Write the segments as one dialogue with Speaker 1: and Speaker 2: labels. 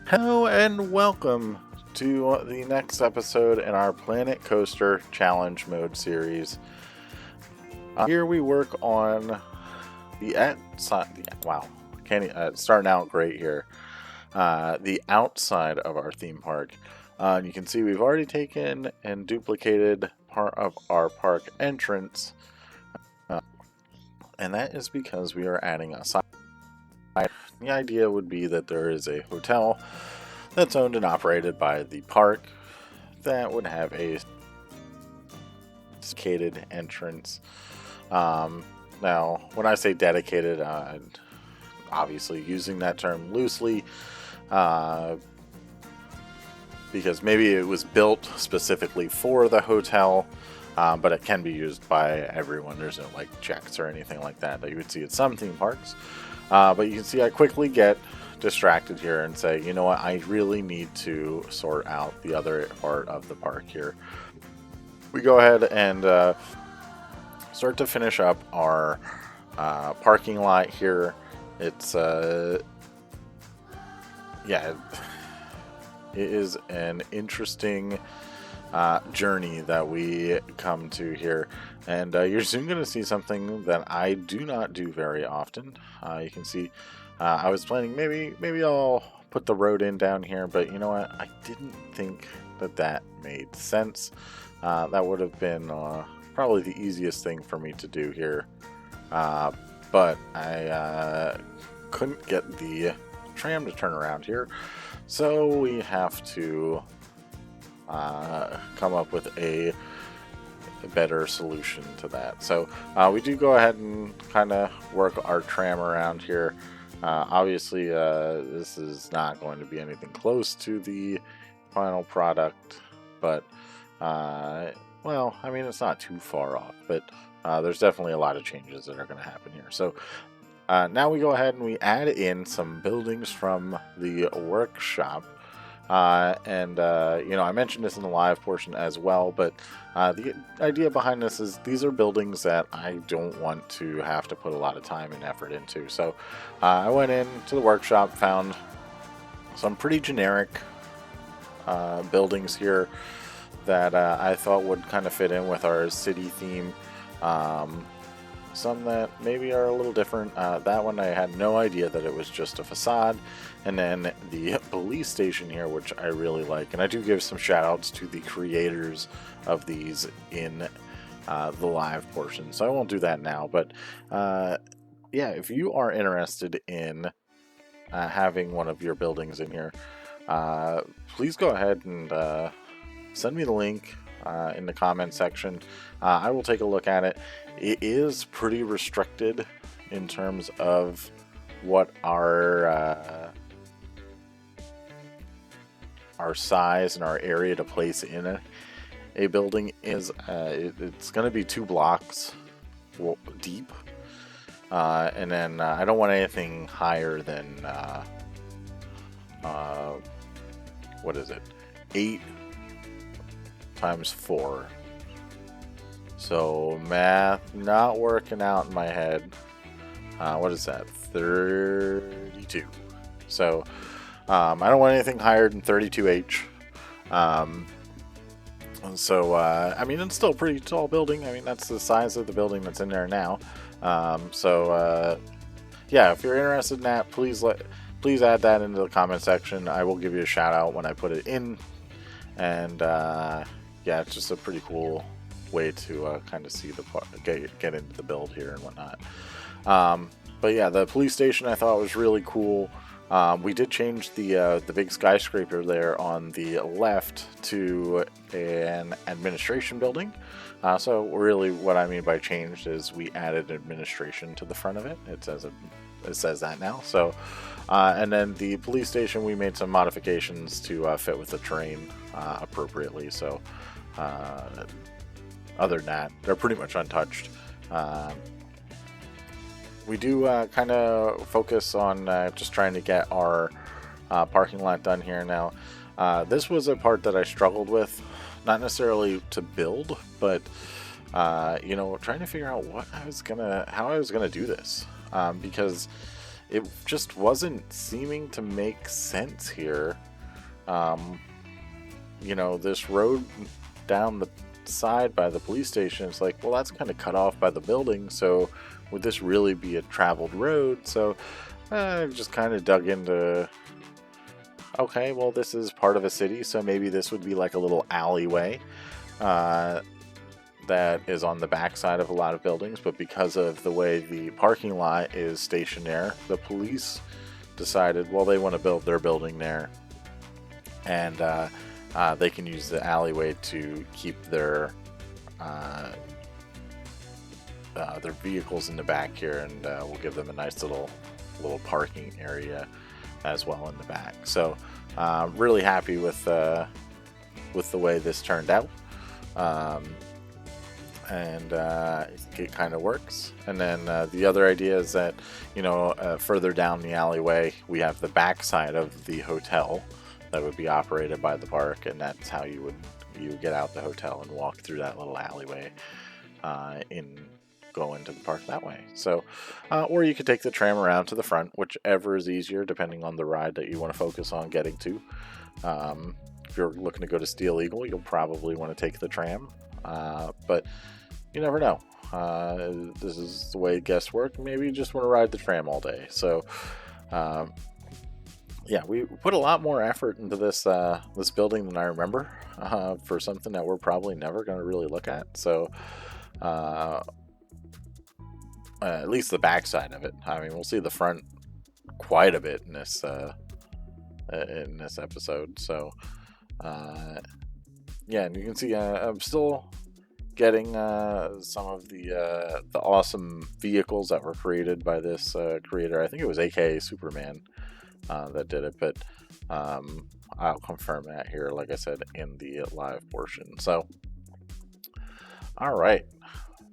Speaker 1: Hello and welcome to the next episode in our Planet Coaster Challenge Mode series. Here we work on the outside. Wow, starting out great here. The outside of our theme park. You can see we've already taken and duplicated part of our park entrance, and that is because we are adding a side. The idea would be that there is a hotel that's owned and operated by the park that would have a dedicated entrance. Now, when I say dedicated, obviously using that term loosely, because maybe it was built specifically for the hotel, but it can be used by everyone. There's no like checks or anything like that you would see at some theme parks. But you can see I quickly get distracted here and say, you know what, I really need to sort out the other part of the park here. We go ahead and start to finish up our parking lot here. It's it is an interesting journey that we come to here, and you're soon going to see something that I do not do very often. You can see I was planning maybe I'll put the road in down here, but you know what, I didn't think that made sense. That would have been probably the easiest thing for me to do here, but I couldn't get the tram to turn around here, so we have to come up with a better solution to that. So we do go ahead and kind of work our tram around here. Obviously this is not going to be anything close to the final product, but well, I mean, it's not too far off, but there's definitely a lot of changes that are going to happen here. So now we go ahead and we add in some buildings from the workshop. And you know, I mentioned this in the live portion as well, but the idea behind this is these are buildings that I don't want to have to put a lot of time and effort into. So I went into the workshop, found some pretty generic buildings here that I thought would kind of fit in with our city theme. Some that maybe are a little different. That one I had no idea that it was just a facade. And then the police station here, which I really like. And I do give some shout outs to the creators of these in the live portion. So I won't do that now. But yeah, if you are interested in having one of your buildings in here, please go ahead and send me the link in the comment section. I will take a look at it. It is pretty restricted in terms of what our size and our area to place in a building is. It's going to be 2 blocks deep, and then I don't want anything higher than what is it, 8 times 4. So math not working out in my head. What is that? 32. So I don't want anything higher than 32H. So I mean, it's still a pretty tall building. I mean, that's the size of the building that's in there now. So yeah, if you're interested in that, please add that into the comment section. I will give you a shout out when I put it in. And yeah, it's just a pretty cool way to kind of see the get into the build here and whatnot. But yeah, the police station I thought was really cool. We did change the big skyscraper there on the left to an administration building. So really what I mean by changed is we added administration to the front of it. It says that now. So and then the police station, we made some modifications to fit with the terrain appropriately. So other than that, they're pretty much untouched. We do kind of focus on just trying to get our parking lot done here now. This was a part that I struggled with, not necessarily to build, but you know, trying to figure out how I was gonna do this, because it just wasn't seeming to make sense here. You know, this road down the side by the police station, it's like, well, that's kind of cut off by the building, so would this really be a traveled road? So I just kind of dug into, okay, well, this is part of a city, so maybe this would be like a little alleyway that is on the backside of a lot of buildings, but because of the way the parking lot is stationed there, the police decided, well, they want to build their building there, and they can use the alleyway to keep their vehicles in the back here, and we'll give them a nice little parking area as well in the back. So really happy with the way this turned out. And it kind of works. And then the other idea is that, you know, further down the alleyway we have the backside of the hotel that would be operated by the park, and that's how you would get out the hotel and walk through that little alleyway go into the park that way. So or you could take the tram around to the front, whichever is easier depending on the ride that you want to focus on getting to. If you're looking to go to Steel Eagle, you'll probably want to take the tram, but you never know. This is the way guests work. Maybe you just want to ride the tram all day. So yeah, we put a lot more effort into this building than I remember, for something that we're probably never going to really look at. So at least the backside of it. I mean, we'll see the front quite a bit in this episode. So yeah, and you can see I'm still getting some of the awesome vehicles that were created by this creator. I think it was akaSuperman that did it, but I'll confirm that here, like I said, in the live portion. So all right,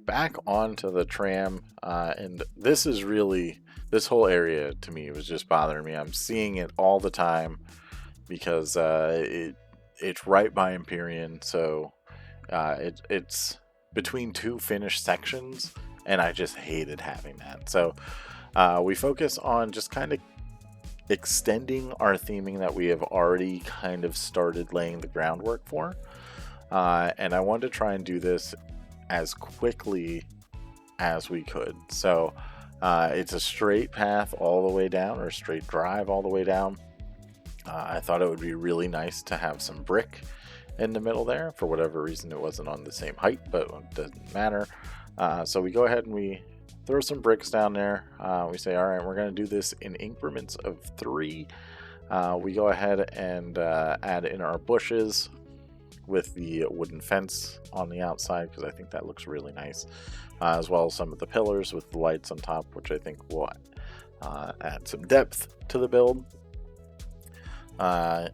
Speaker 1: back onto the tram, and this whole area to me was just bothering me. I'm seeing it all the time because it's right by Empyrean, so it's between two finished sections, and I just hated having that. So we focus on just kind of extending our theming that we have already kind of started laying the groundwork for, and I wanted to try and do this as quickly as we could. So it's a straight path all the way down, or a straight drive all the way down. I thought it would be really nice to have some brick in the middle there. For whatever reason, it wasn't on the same height, but it doesn't matter. So we go ahead and we throw some bricks down there. We say, all right, we're going to do this in increments of 3. We go ahead and add in our bushes with the wooden fence on the outside, because I think that looks really nice, as well as some of the pillars with the lights on top, which I think will add some depth to the build. And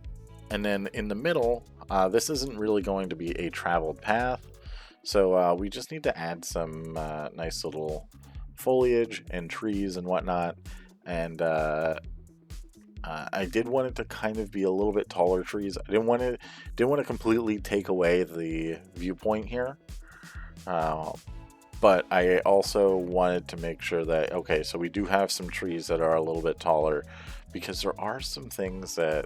Speaker 1: then in the middle, this isn't really going to be a traveled path, so we just need to add some nice little foliage and trees and whatnot. And I did want it to kind of be a little bit taller trees. I didn't want to completely take away the viewpoint here, but I also wanted to make sure that, okay, so we do have some trees that are a little bit taller, because there are some things that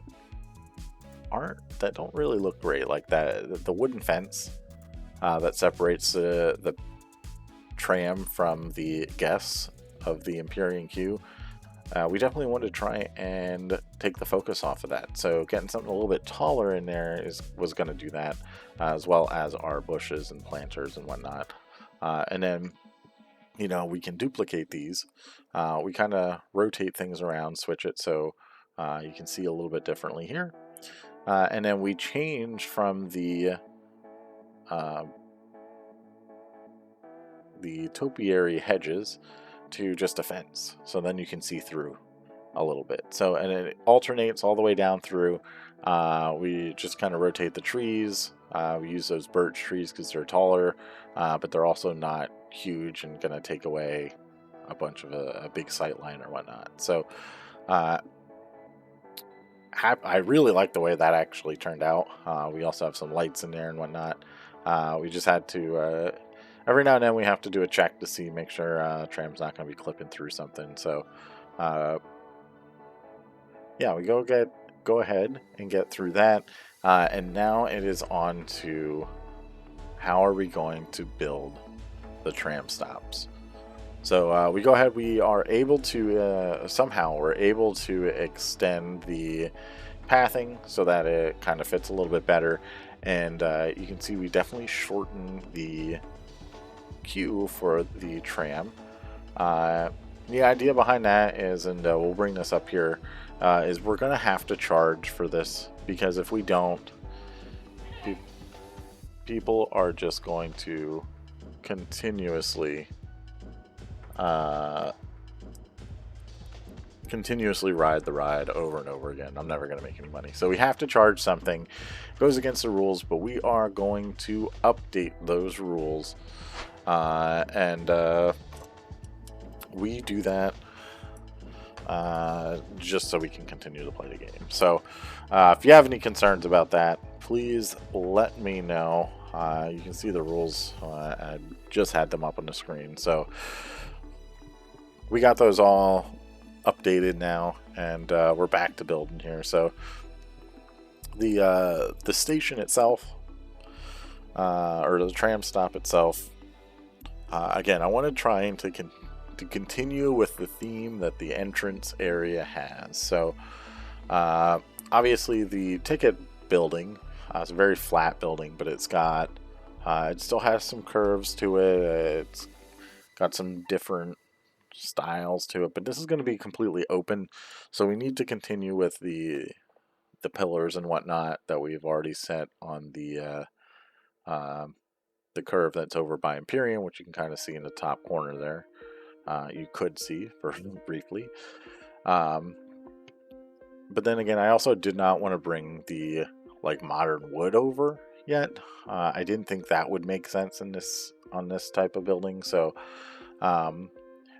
Speaker 1: don't really look great, like the wooden fence that separates the tram from the guests of the Empyrean queue. We definitely want to try and take the focus off of that. So getting something a little bit taller in there was going to do that, as well as our bushes and planters and whatnot. And then, you know, we can duplicate these. We kind of rotate things around, switch it so you can see a little bit differently here. And then we change from the topiary hedges to just a fence, so then you can see through a little bit. So, and it alternates all the way down through. We just kind of rotate the trees. We use those birch trees because they're taller, but they're also not huge and going to take away a bunch of a big sight line or whatnot. So I really like the way that actually turned out. We also have some lights in there and whatnot. We just had to every now and then we have to do a check to make sure Tram's not going to be clipping through something. So yeah, we go ahead and get through that. And now it is on to how are we going to build the tram stops. So we go ahead. We are able to somehow we're able to extend the pathing so that it kind of fits a little bit better, and you can see we definitely shorten the queue for the tram. The idea behind that is, and we'll bring this up here, is we're gonna have to charge for this, because if we don't, people are just going to continuously uh, continuously ride the ride over and over again. I'm never going to make any money. So we have to charge something. It goes against the rules, but we are going to update those rules. And we do that just so we can continue to play the game. So if you have any concerns about that, please let me know. You can see the rules. I just had them up on the screen. So we got those all updated now, and we're back to building here. So the station itself, or the tram stop itself, again, I want to try to continue with the theme that the entrance area has. So obviously the ticket building, it's a very flat building, but it's got it still has some curves to it. It's got some different styles to it, but this is going to be completely open, so we need to continue with the pillars and whatnot that we've already set on the curve that's over by Imperium, which you can kind of see in the top corner there. You could see for briefly, but then again, I also did not want to bring the like modern wood over yet. I didn't think that would make sense in this on this type of building, so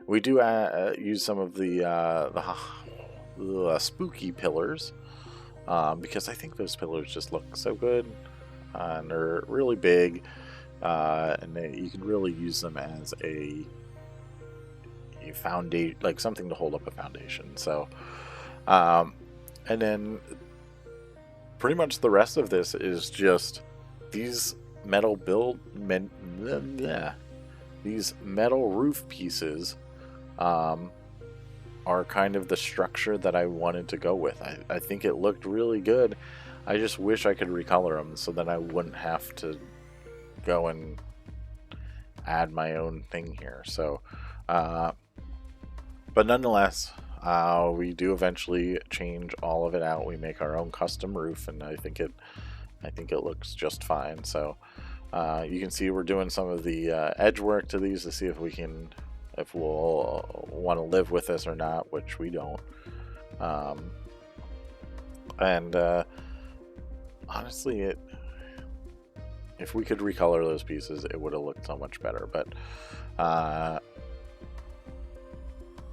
Speaker 1: we do use some of the spooky pillars, because I think those pillars just look so good, and they're really big, and you can really use them as a foundation, like something to hold up a foundation. So, and then pretty much the rest of this is just these metal these metal roof pieces are kind of the structure that I wanted to go with. I think it looked really good. I just wish I could recolor them so that I wouldn't have to go and add my own thing here. So, but nonetheless, we do eventually change all of it out. We make our own custom roof, and I think it looks just fine. So you can see we're doing some of the edge work to these to see if we'll want to live with this or not, which we don't. And honestly, if we could recolor those pieces, it would have looked so much better. But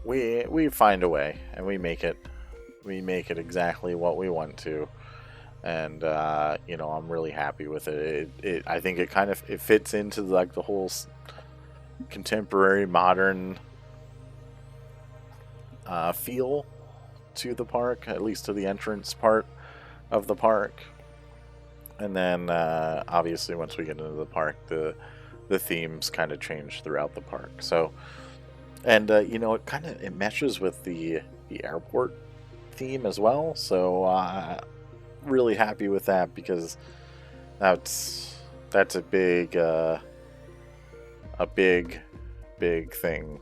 Speaker 1: we find a way, and we make it exactly what we want to. And you know, I'm really happy with it. I think it fits into like the whole contemporary modern feel to the park, at least to the entrance part of the park. And then obviously once we get into the park, the themes kind of change throughout the park. So, and you know, it meshes with the airport theme as well. So really happy with that, because that's a big thing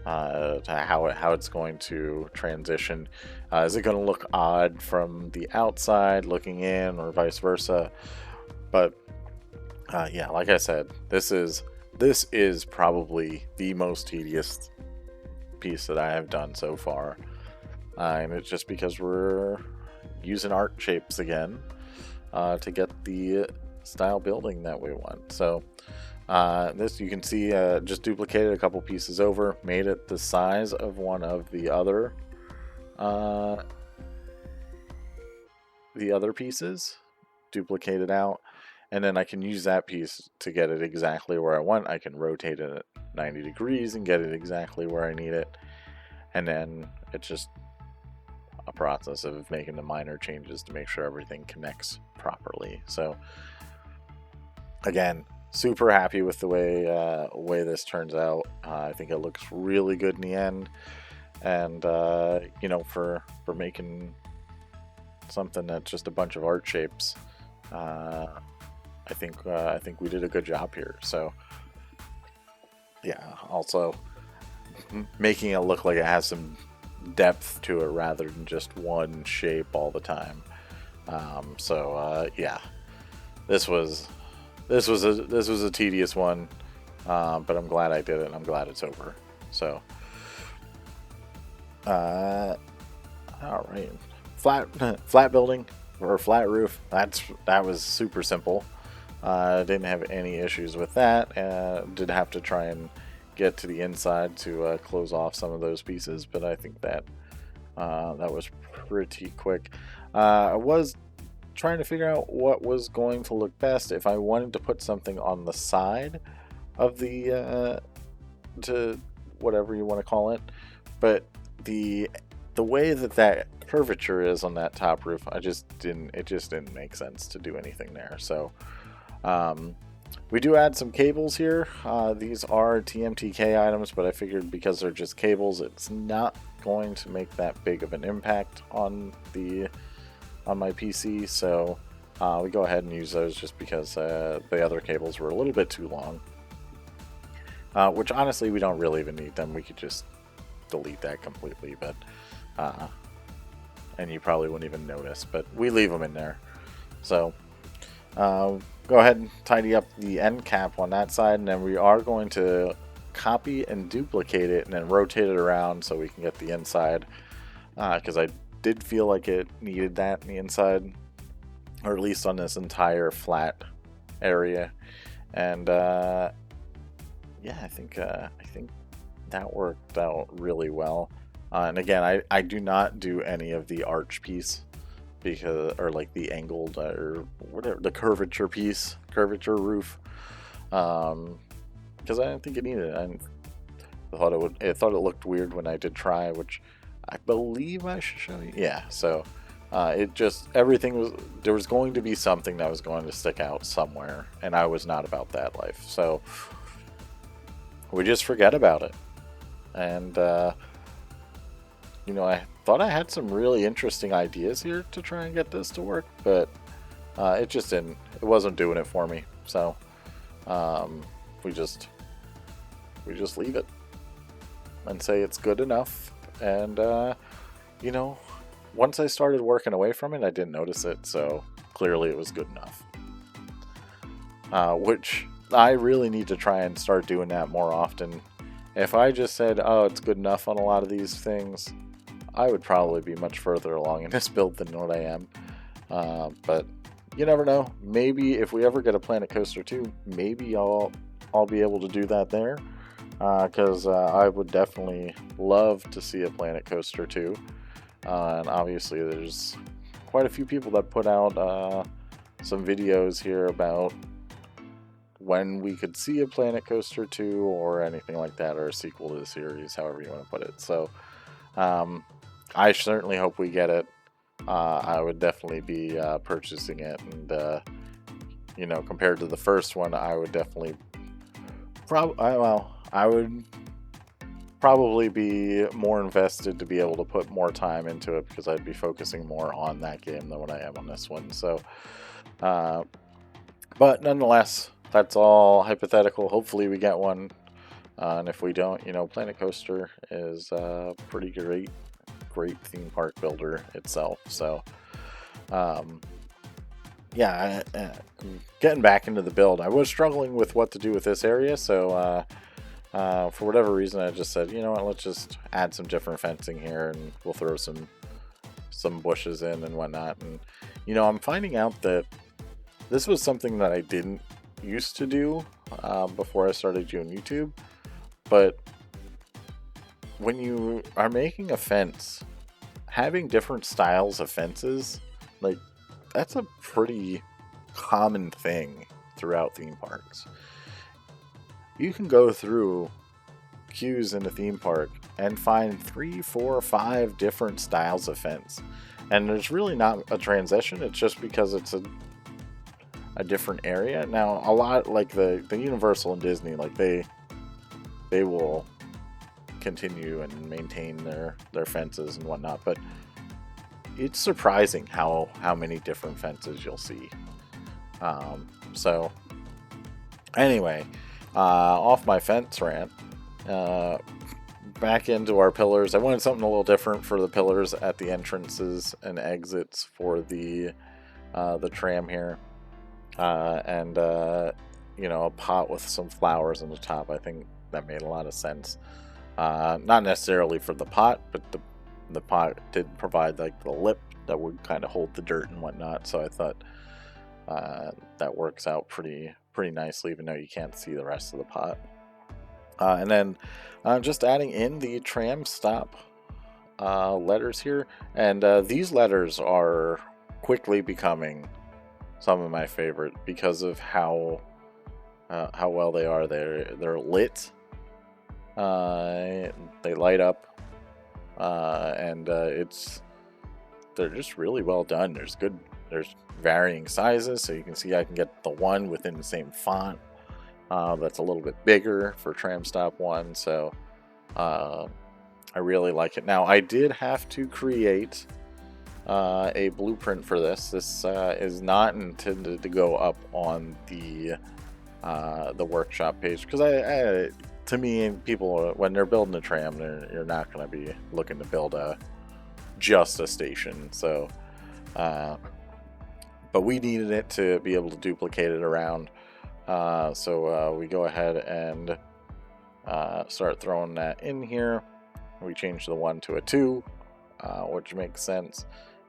Speaker 1: to how it's going to transition. Is it going to look odd from the outside looking in, or vice versa? But yeah, like I said, this is probably the most tedious piece that I have done so far, and it's just because we're using art shapes again to get the style building that we want. So this, you can see, just duplicated a couple pieces over, made it the size of one of the other pieces, duplicated out, and then I can use that piece to get it exactly where I want. I can rotate it at 90 degrees and get it exactly where I need it, and then it's just a process of making the minor changes to make sure everything connects properly. So again, super happy with the way this turns out. I think it looks really good in the end, and you know, for making something that's just a bunch of art shapes, I think we did a good job here. So yeah, also making it look like it has some depth to it rather than just one shape all the time. Yeah, this was a tedious one, but I'm glad I did it, and I'm glad it's over. So all right, flat building or flat roof. That was super simple. Didn't have any issues with that. Did have to try and get to the inside to close off some of those pieces, but I think that that was pretty quick. I was trying to figure out what was going to look best if I wanted to put something on the side of the to whatever you want to call it, but the way that curvature is on that top roof, it just didn't make sense to do anything there. So we do add some cables here. These are TMTK items, but I figured because they're just cables, it's not going to make that big of an impact on my PC. So we go ahead and use those just because the other cables were a little bit too long. Which honestly, we don't really even need them. We could just delete that completely, but and you probably wouldn't even notice, but we leave them in there. So go ahead and tidy up the end cap on that side, and then we are going to copy and duplicate it and then rotate it around so we can get the inside, because I did feel like it needed that in the inside, or at least on this entire flat area. And yeah, I think that worked out really well. And again, I do not do any of the arch piece, because, or like the angled or whatever, the curvature roof, because I didn't think it needed it. I thought it looked weird when I did try, which I believe I should show you. Yeah, so it just, there was going to be something that was going to stick out somewhere, and I was not about that life. So we just forget about it. And you know, I thought I had some really interesting ideas here to try and get this to work, but it just didn't. It wasn't doing it for me. So we just leave it and say it's good enough. And you know, once I started working away from it, I didn't notice it. So clearly it was good enough. Which I really need to try and start doing that more often. If I just said, oh, it's good enough on a lot of these things, I would probably be much further along in this build than what I am. But you never know. Maybe if we ever get a Planet Coaster 2, maybe I'll be able to do that there. Because I would definitely love to see a Planet Coaster 2. And obviously there's quite a few people that put out some videos here about when we could see a Planet Coaster 2 or anything like that, or a sequel to the series, however you want to put it. So I certainly hope we get it. I would definitely be purchasing it, and you know, compared to the first one, I would definitely I would probably be more invested to be able to put more time into it, because I'd be focusing more on that game than what I am on this one. So but nonetheless, that's all hypothetical. Hopefully we get one, and if we don't, you know, Planet Coaster is pretty great theme park builder itself. So yeah, getting back into the build, I was struggling with what to do with this area. So for whatever reason, I just said, you know what, let's just add some different fencing here, and we'll throw some bushes in and whatnot. And you know, I'm finding out that this was something that I didn't used to do before I started doing YouTube, but when you are making a fence, having different styles of fences, like, that's a pretty common thing throughout theme parks. You can go through queues in a theme park and find 3, 4, 5 different styles of fence. And there's really not a transition, it's just because it's a different area. Now, a lot like the Universal and Disney, like they will continue and maintain their fences and whatnot, but it's surprising how many different fences you'll see. So anyway, off my fence rant, back into our pillars. I wanted something a little different for the pillars at the entrances and exits for the tram here, and you know, a pot with some flowers on the top. I think that made a lot of sense. Not necessarily for the pot, but the pot did provide like the lip that would kind of hold the dirt and whatnot. So I thought that works out pretty nicely, even though you can't see the rest of the pot. And then just adding in the tram stop letters here, and these letters are quickly becoming some of my favorite because of how well they are. They're lit. They light up, and they're just really well done. There's varying sizes, so you can see I can get the one within the same font that's a little bit bigger for Tram Stop 1, so I really like it. Now, I did have to create a blueprint for this. This is not intended to go up on the workshop page, because to me, people, when they're building a tram, you're not going to be looking to build just a station. So, but we needed it to be able to duplicate it around. So we go ahead and start throwing that in here. We change the 1 to a 2, which makes sense.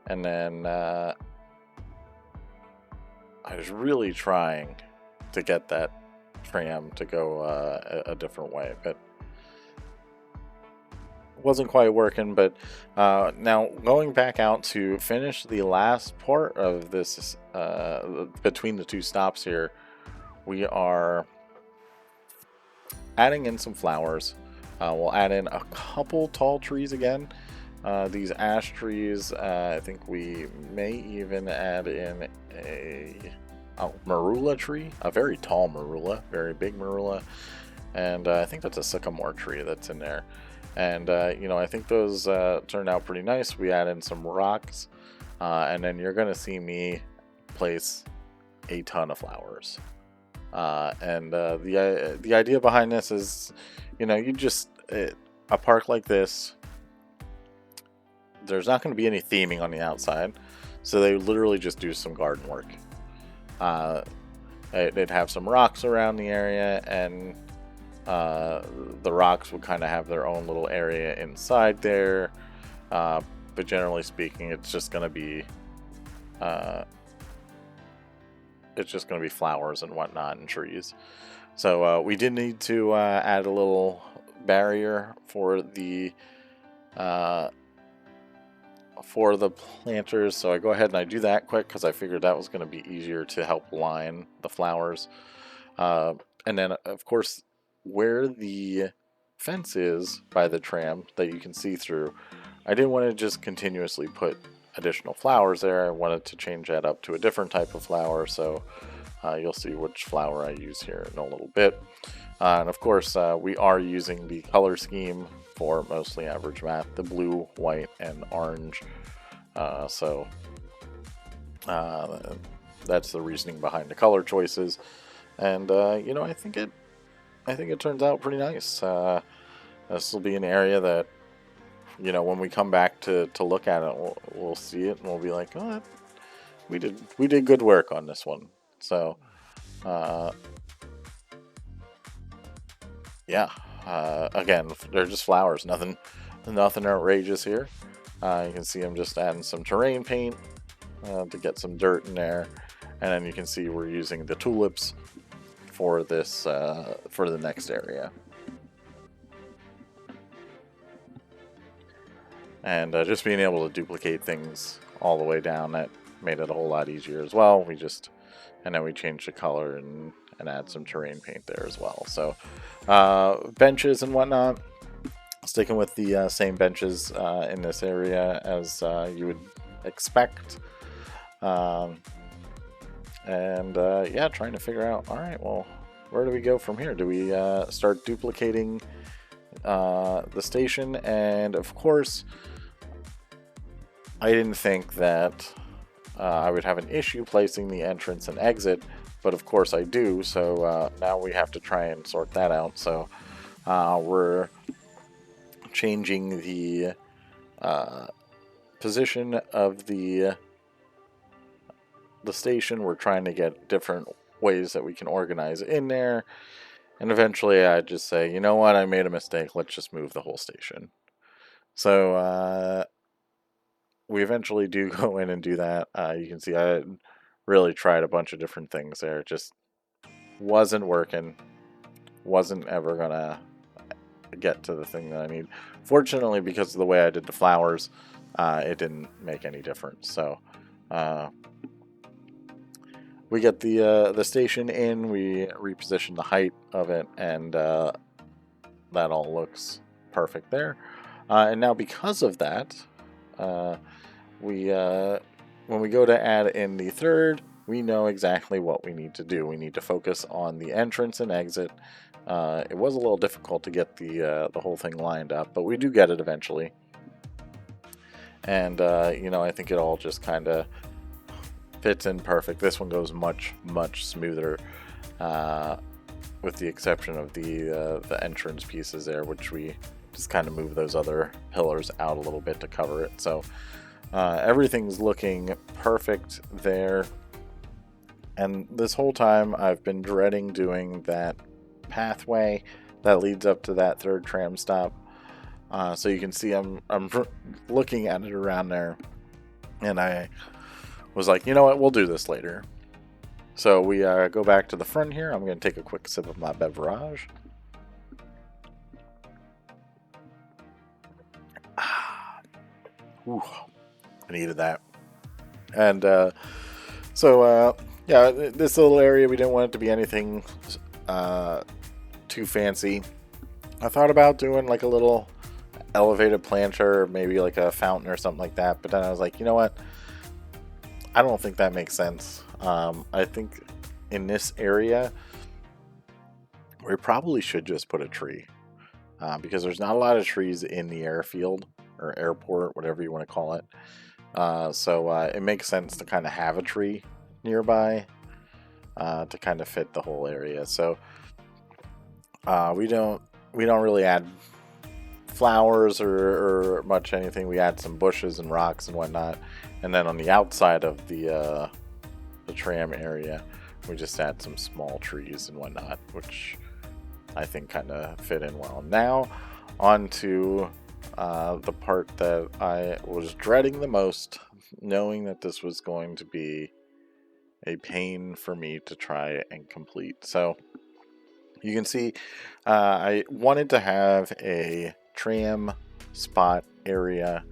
Speaker 1: And then I was really trying to get that tram to go a different way, but wasn't quite working. But now going back out to finish the last part of this between the two stops here, we are adding in some flowers. We'll add in a couple tall trees again. These ash trees, I think we may even add in a marula tree, a very tall marula, very big marula, and I think that's a sycamore tree that's in there. And you know, I think those turned out pretty nice. We add in some rocks, and then you're gonna see me place a ton of flowers. And the idea behind this is, you know, a park like this, there's not going to be any theming on the outside, so they literally just do some garden work. They'd have some rocks around the area, and the rocks would kind of have their own little area inside there, but generally speaking, it's just going to be flowers and whatnot and trees. So we did need to add a little barrier for the planters, so I go ahead and I do that quick because I figured that was going to be easier to help line the flowers. And then of course, where the fence is by the tram that you can see through, I didn't want to just continuously put additional flowers there. I wanted to change that up to a different type of flower, so you'll see which flower I use here in a little bit. And of course, we are using the color scheme for mostly average math, the blue, white, and orange. So that's the reasoning behind the color choices. And you know, I think it turns out pretty nice. This will be an area that, you know, when we come back to look at it, we'll see it and we'll be like, oh, we did good work on this one. So yeah, again, they're just flowers, nothing outrageous here. You can see I'm just adding some terrain paint to get some dirt in there, and then you can see we're using the tulips for this for the next area. And just being able to duplicate things all the way down, that made it a whole lot easier as well. And then we changed the color and add some terrain paint there as well. So benches and whatnot. Sticking with the same benches in this area as you would expect. Yeah, trying to figure out, all right, well, where do we go from here? Do we start duplicating the station? And of course, I didn't think that I would have an issue placing the entrance and exit, but of course I do, so now we have to try and sort that out. So we're changing the position of the station. We're trying to get different ways that we can organize in there, and eventually I just say, you know what, I made a mistake, let's just move the whole station. So we eventually do go in and do that. You can see I really tried a bunch of different things there. It just wasn't working. Wasn't ever gonna get to the thing that I need. Fortunately, because of the way I did the flowers, it didn't make any difference. So we get the station in, we reposition the height of it, and that all looks perfect there. And now because of that, when we go to add in the third, we know exactly what we need to do. We need to focus on the entrance and exit. It was a little difficult to get the whole thing lined up, but we do get it eventually. And I think it all just kind of fits in perfect. This one goes much smoother, with the exception of the entrance pieces there, which we just kind of move those other pillars out a little bit to cover it. So everything's looking perfect there. And this whole time I've been dreading doing that pathway that leads up to that third tram stop. So you can see I'm looking at it around there, and I was like, you know what, we'll do this later. So we go back to the front here. I'm going to take a quick sip of my beverage. Ooh, I needed that. And yeah, this little area, we didn't want it to be anything too fancy. I thought about doing like a little elevated planter, or maybe like a fountain or something like that, but then I was like, you know what, I don't think that makes sense. I think in this area we probably should just put a tree, because there's not a lot of trees in the airfield or airport, whatever you want to call it. So it makes sense to kind of have a tree nearby to kind of fit the whole area. So we don't really add flowers or much anything. We add some bushes and rocks and whatnot, and then on the outside of the tram area, we just add some small trees and whatnot, which I think kind of fit in well. Now on to the part that I was dreading the most, knowing that this was going to be a pain for me to try and complete. So you can see I wanted to have a tram spot area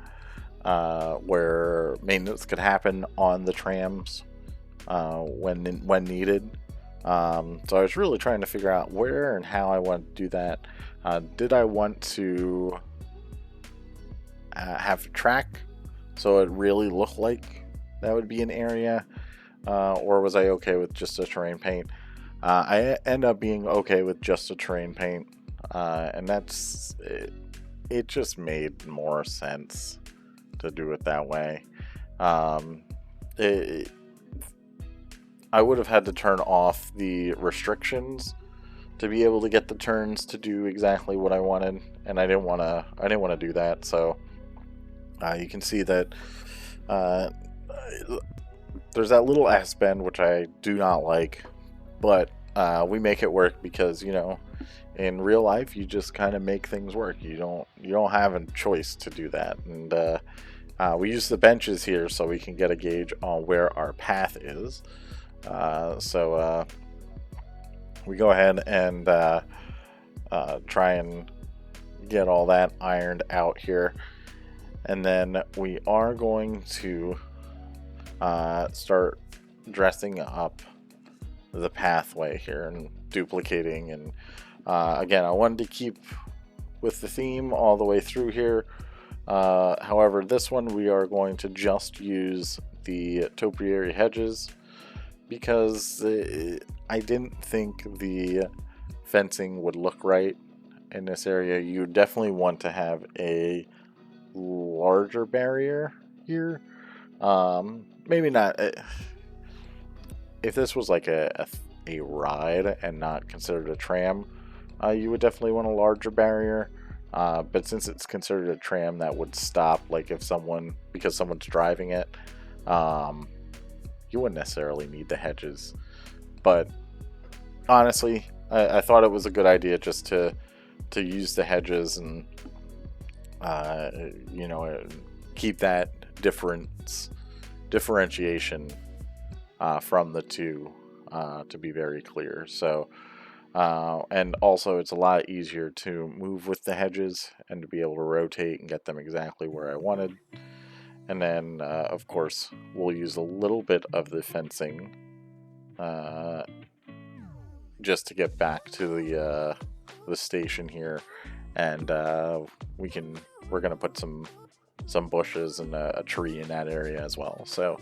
Speaker 1: where maintenance could happen on the trams when needed. So I was really trying to figure out where and how I want to do that. Did I want to have a track so it really looked like that would be an area, or was I okay with just a terrain paint? I end up being okay with just a terrain paint, and that's it. It just made more sense to do it that way. I would have had to turn off the restrictions to be able to get the turns to do exactly what I wanted, and I didn't want to do that. So you can see that there's that little S bend which I do not like, but we make it work because, you know, in real life you just kind of make things work. You don't have a choice to do that. And we use the benches here so we can get a gauge on where our path is. So we go ahead and try and get all that ironed out here, and then we are going to start dressing up the pathway here and duplicating. And again, I wanted to keep with the theme all the way through here. However, this one we are going to just use the topiary hedges because I didn't think the fencing would look right in this area. You definitely want to have a larger barrier here. Maybe not. If this was like a ride and not considered a tram, you would definitely want a larger barrier. But since it's considered a tram, that would stop, like if because someone's driving it, you wouldn't necessarily need the hedges. But honestly, I thought it was a good idea just to use the hedges and keep that differentiation from the two to be very clear. So and also it's a lot easier to move with the hedges and to be able to rotate and get them exactly where I wanted. And then of course we'll use a little bit of the fencing just to get back to the station here, and we're gonna put some bushes and a tree in that area as well. So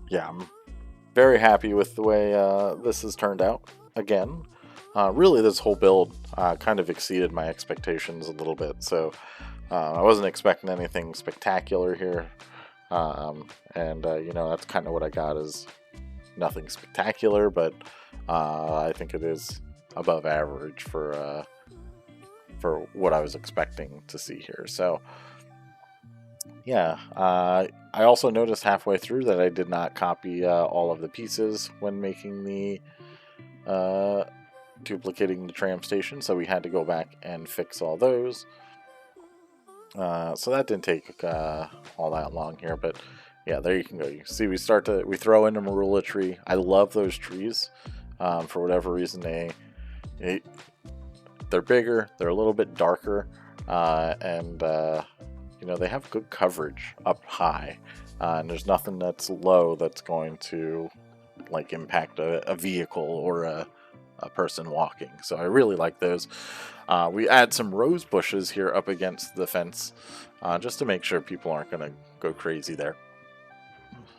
Speaker 1: yeah, I'm very happy with the way this has turned out. Again, really this whole build kind of exceeded my expectations a little bit, so I wasn't expecting anything spectacular here, and that's kind of what I got, is nothing spectacular, but I think it is above average for what I was expecting to see here. So yeah, I also noticed halfway through that I did not copy all of the pieces when making the duplicating the tram station, so we had to go back and fix all those. So that didn't take all that long here, but yeah, there you can go. You can see we throw in a marula tree. I love those trees. For whatever reason, they're bigger, they're a little bit darker, and they have good coverage up high, and there's nothing that's low that's going to like impact a vehicle or a person walking. So I really like those. We add some rose bushes here up against the fence, just to make sure people aren't going to go crazy there.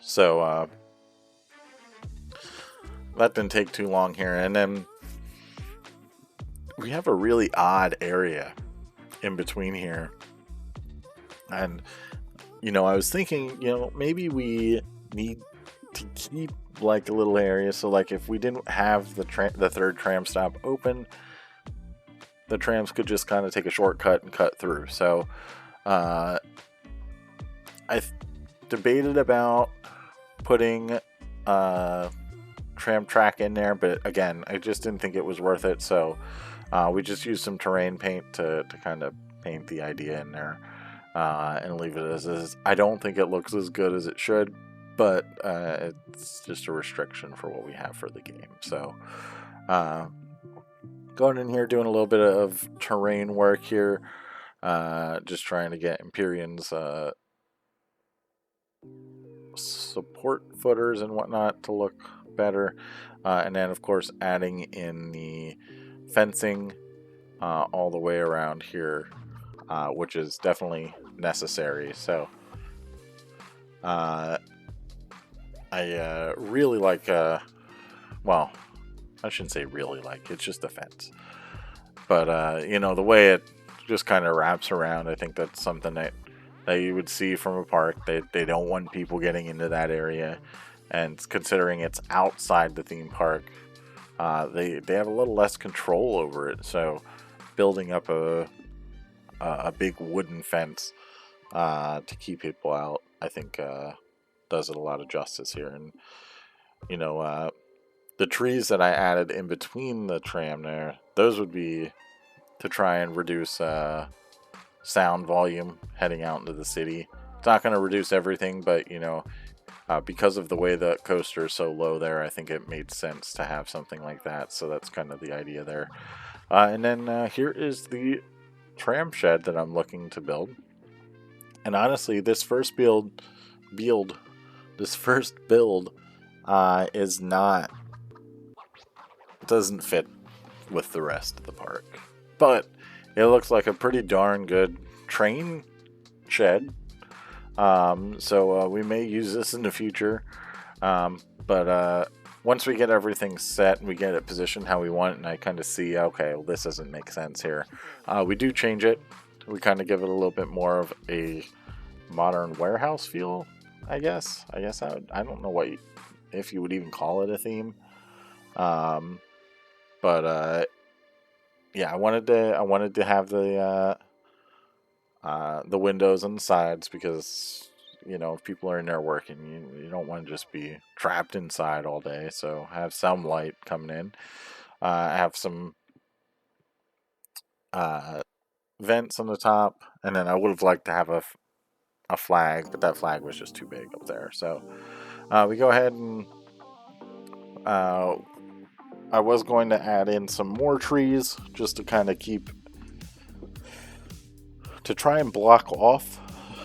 Speaker 1: So that didn't take too long here, and then we have a really odd area in between here. And I was thinking, maybe we need to keep like a little area, so like if we didn't have the third tram stop open, the trams could just kind of take a shortcut and cut through. So I debated about putting tram track in there, but again, I just didn't think it was worth it, so we just used some terrain paint to kind of paint the idea in there, and leave it as is. I don't think it looks as good as it should, but it's just a restriction for what we have for the game. So going in here, doing a little bit of terrain work here, just trying to get Empyrean's support footers and whatnot to look better, and then of course adding in the fencing all the way around here, which is definitely necessary. So I really like, well, I shouldn't say really like, it's just a fence, but the way it just kind of wraps around, I think that's something that you would see from a park. They don't want people getting into that area, and considering it's outside the theme park, they have a little less control over it. So building up a big wooden fence to keep people out, I think does it a lot of justice here. And the trees that I added in between the tram there, those would be to try and reduce sound volume heading out into the city. It's not going to reduce everything, but because of the way the coaster is so low there, I think it made sense to have something like that. So that's kind of the idea there. And then here is the tram shed that I'm looking to build. And honestly, this first build is not, it doesn't fit with the rest of the park, but it looks like a pretty darn good train shed. So we may use this in the future. But once we get everything set and we get it positioned how we want, and I kind of see, okay, well, this doesn't make sense here, we do change it. We kind of give it a little bit more of a modern warehouse feel, I guess. I don't know if you would even call it a theme. But yeah, I wanted to have the windows on the sides because, you know, if people are in there working, you don't want to just be trapped inside all day. So have some light coming in. Have some vents on the top, and then I would have liked to have a flag, but that flag was just too big up there. So we go ahead and I was going to add in some more trees just to kind of try and block off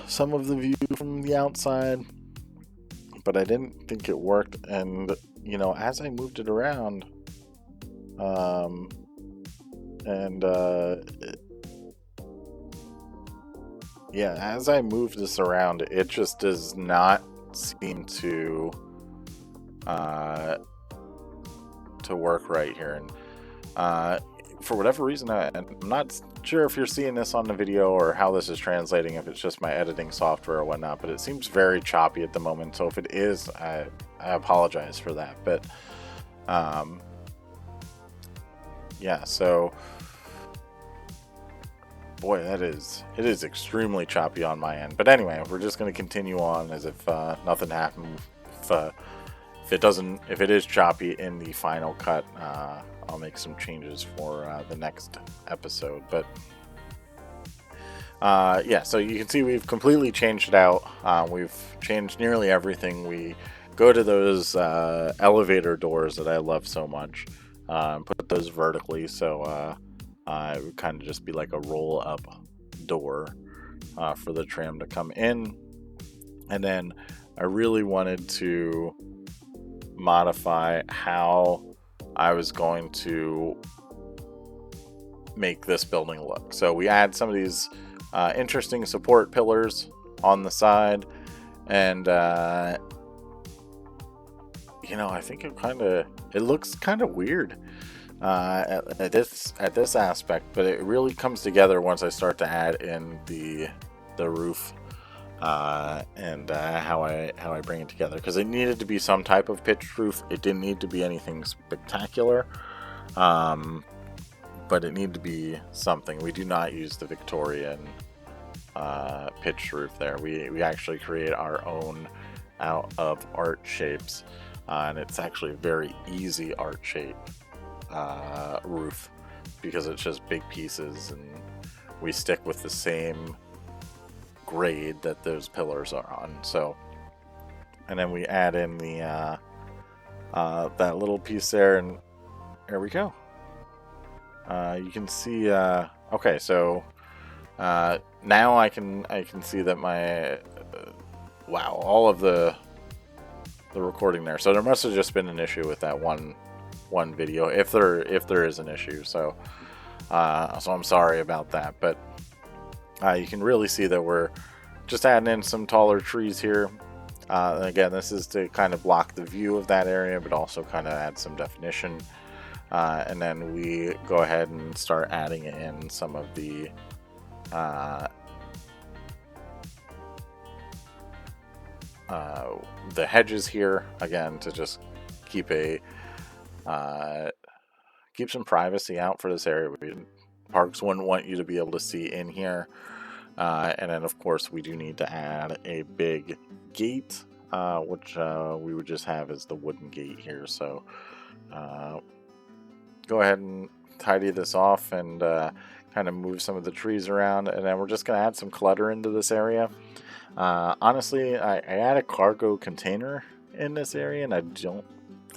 Speaker 1: some of the view from the outside, but I didn't think it worked. And you know, as I moved it around, yeah, as I moved this around, it just does not seem to work right here. And for whatever reason, I'm not sure if you're seeing this on the video or how this is translating, if it's just my editing software or whatnot, but it seems very choppy at the moment. So if it is, I apologize for that. But yeah, so boy, it is extremely choppy on my end. But anyway, we're just going to continue on as if nothing happened. If it is choppy in the final cut, I'll make some changes for the next episode. But yeah, so you can see we've completely changed it out. We've changed nearly everything. We go to those elevator doors that I love so much, and put those vertically, so it would kind of just be like a roll up door for the tram to come in. And then I really wanted to modify how I was going to make this building look. So we add some of these interesting support pillars on the side, and you know, I think it looks kind of weird at this aspect, but it really comes together once I start to add in the roof and how I bring it together, because it needed to be some type of pitched roof. It didn't need to be anything spectacular, but it needed to be something. We do not use the Victorian pitched roof there. We actually create our own out of art shapes, and it's actually a very easy art shape roof because it's just big pieces, and we stick with the same grade that those pillars are on. So, and then we add in the that little piece there, and there we go. You can see. Okay, so now I can see that my wow, all of the recording there. So there must have just been an issue with that one video, if there is an issue. So so I'm sorry about that, but you can really see that we're just adding in some taller trees here. Again, this is to kind of block the view of that area, but also kind of add some definition. And then we go ahead and start adding in some of the hedges here, again, to just keep some privacy out for this area. Parks wouldn't want you to be able to see in here. And then, of course, we do need to add a big gate, which we would just have as the wooden gate here. So go ahead and tidy this off and kind of move some of the trees around. And then we're just going to add some clutter into this area. Honestly, I add a cargo container in this area, and I don't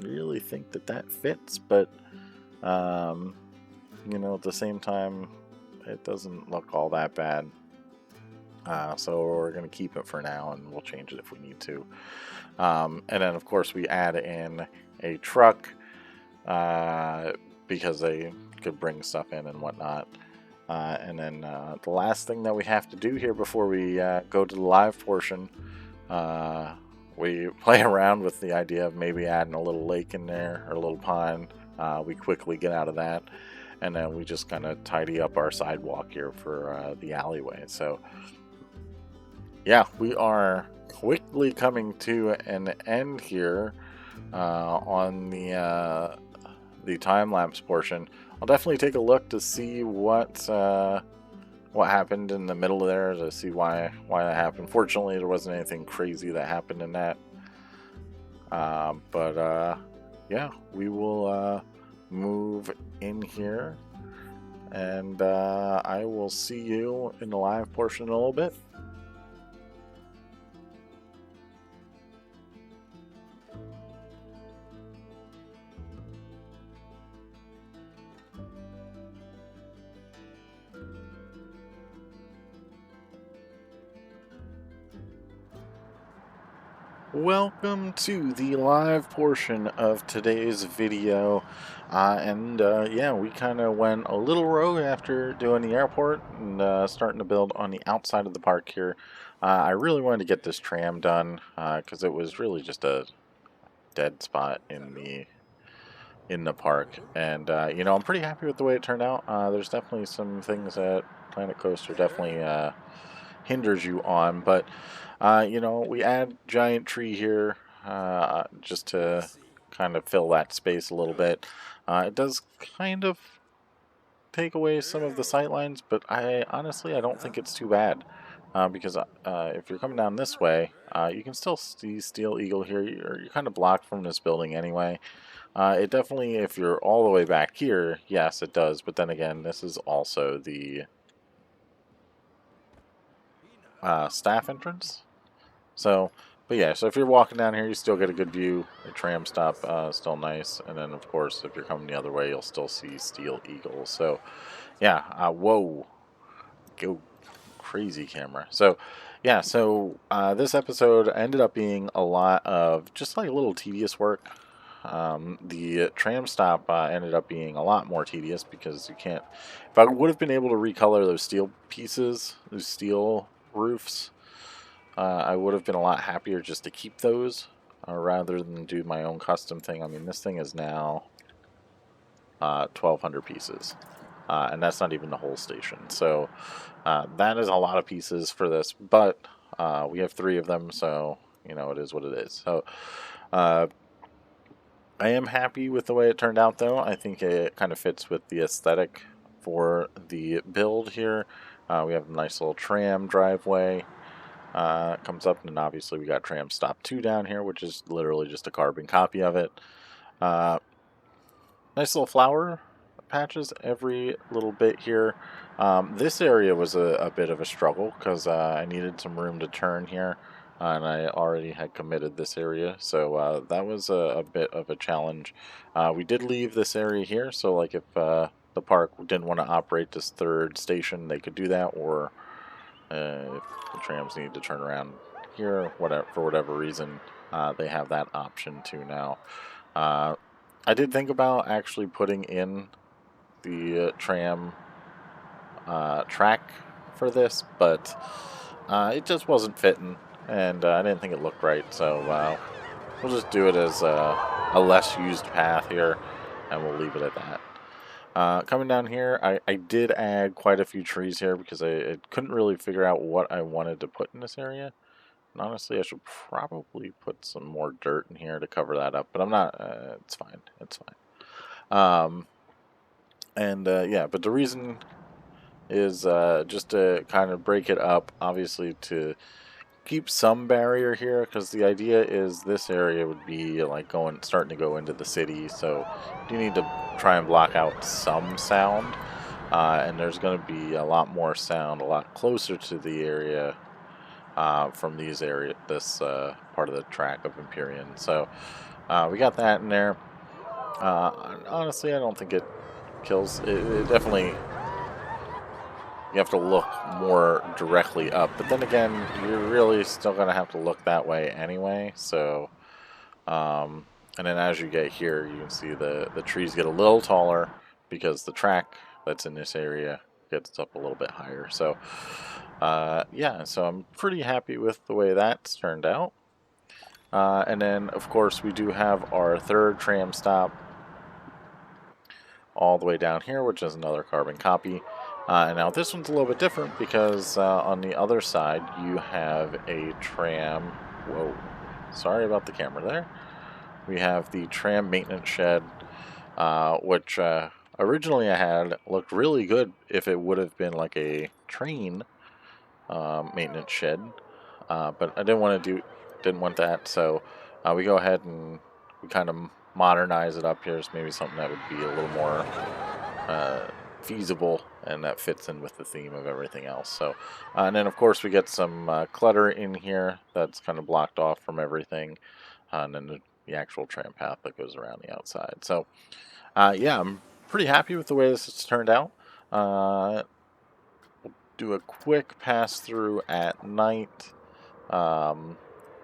Speaker 1: really think that fits. But, you know, at the same time, it doesn't look all that bad. So we're going to keep it for now, and we'll change it if we need to. And then, of course, we add in a truck because they could bring stuff in and whatnot. And then the last thing that we have to do here before we go to the live portion, we play around with the idea of maybe adding a little lake in there or a little pond. We quickly get out of that, and then we just kind of tidy up our sidewalk here for the alleyway. So yeah, we are quickly coming to an end here on the time lapse portion. I'll definitely take a look to see what happened in the middle there, to see why that happened. Fortunately, there wasn't anything crazy that happened in that. But yeah, we will move in here, and I will see you in the live portion in a little bit. Welcome to the live portion of today's video, and yeah, we kind of went a little rogue after doing the airport and starting to build on the outside of the park here. I really wanted to get this tram done because it was really just a dead spot in the park, and you know, I'm pretty happy with the way it turned out. There's definitely some things that Planet Coaster definitely hinders you on, but you know, we add giant tree here just to kind of fill that space a little bit. It does kind of take away some of the sight lines, but I honestly I don't think it's too bad because if you're coming down this way, you can still see Steel Eagle here. You're kind of blocked from this building anyway. It definitely, if you're all the way back here, yes, it does. But then again, this is also the staff entrance. So, but yeah, so if you're walking down here, you still get a good view. The tram stop still nice. And then, of course, if you're coming the other way, you'll still see Steel Eagle. So, yeah, whoa. Go crazy camera. So, yeah, so this episode ended up being a lot of just like a little tedious work. The tram stop ended up being a lot more tedious because you can't. If I would have been able to recolor those steel pieces, those steel roofs, I would have been a lot happier just to keep those rather than do my own custom thing. I mean, this thing is now 1,200 pieces, and that's not even the whole station. So that is a lot of pieces for this, but we have 3 of them, so you know, it is what it is. So I am happy with the way it turned out, though. I think it kind of fits with the aesthetic for the build here. We have a nice little tram driveway comes up, and then obviously we got Tram Stop 2 down here, which is literally just a carbon copy of it. Nice little flower patches every little bit here. This area was a bit of a struggle because I needed some room to turn here. And I already had committed this area, so that was a bit of a challenge. We did leave this area here, so like if the park didn't want to operate this 3rd station, they could do that, or if the trams need to turn around here, whatever, for whatever reason, they have that option too now. I did think about actually putting in the tram track for this, but it just wasn't fitting. And I didn't think it looked right, so we'll just do it as a less used path here, and we'll leave it at that. Coming down here, I did add quite a few trees here because I couldn't really figure out what I wanted to put in this area. And honestly, I should probably put some more dirt in here to cover that up, but I'm not. It's fine. It's fine. Yeah, but the reason is just to kind of break it up, obviously to keep some barrier here, because the idea is this area would be like starting to go into the city, so you need to try and block out some sound, and there's going to be a lot more sound a lot closer to the area from this part of the track of Empyrean. So we got that in there. Honestly, I don't think it kills it definitely. You have to look more directly up, but then again, you're really still going to have to look that way anyway. So, and then as you get here, you can see the trees get a little taller because the track that's in this area gets up a little bit higher. So yeah, so I'm pretty happy with the way that's turned out. And then, of course, we do have our third tram stop all the way down here, which is another carbon copy. And now this one's a little bit different because on the other side you have a tram. Whoa, sorry about the camera there. We have the tram maintenance shed, which originally I had looked really good if it would have been like a train maintenance shed, but I didn't want that, so we go ahead and we kind of modernize it up here as maybe something that would be a little more feasible and that fits in with the theme of everything else. So, and then of course we get some clutter in here that's kind of blocked off from everything, and then the actual tram path that goes around the outside. So, yeah, I'm pretty happy with the way this has turned out. Do a quick pass through at night.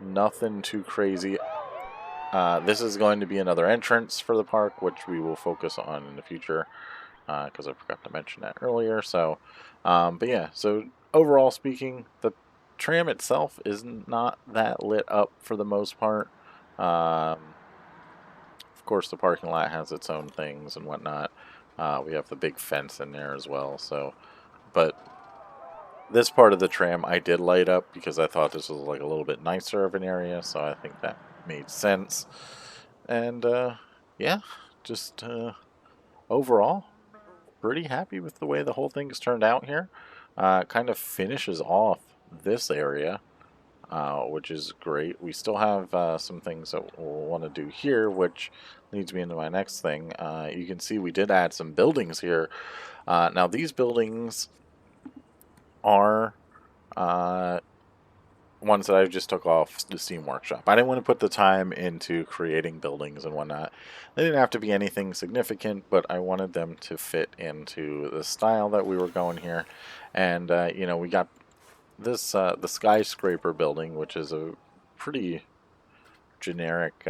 Speaker 1: Nothing too crazy. This is going to be another entrance for the park, which we will focus on in the future, because I forgot to mention that earlier. So, but yeah, so overall speaking, the tram itself is not that lit up for the most part. Of course, the parking lot has its own things and whatnot. We have the big fence in there as well. So, but this part of the tram I did light up because I thought this was like a little bit nicer of an area, so I think that made sense. And yeah, just overall, pretty happy with the way the whole thing's turned out here. Kind of finishes off this area, which is great. We still have some things that we'll want to do here, which leads me into my next thing. You can see we did add some buildings here. Now these buildings are ones that I just took off the Steam Workshop. I didn't want to put the time into creating buildings and whatnot. They didn't have to be anything significant, but I wanted them to fit into the style that we were going here. And, you know, we got this, the Skyscraper building, which is a pretty generic,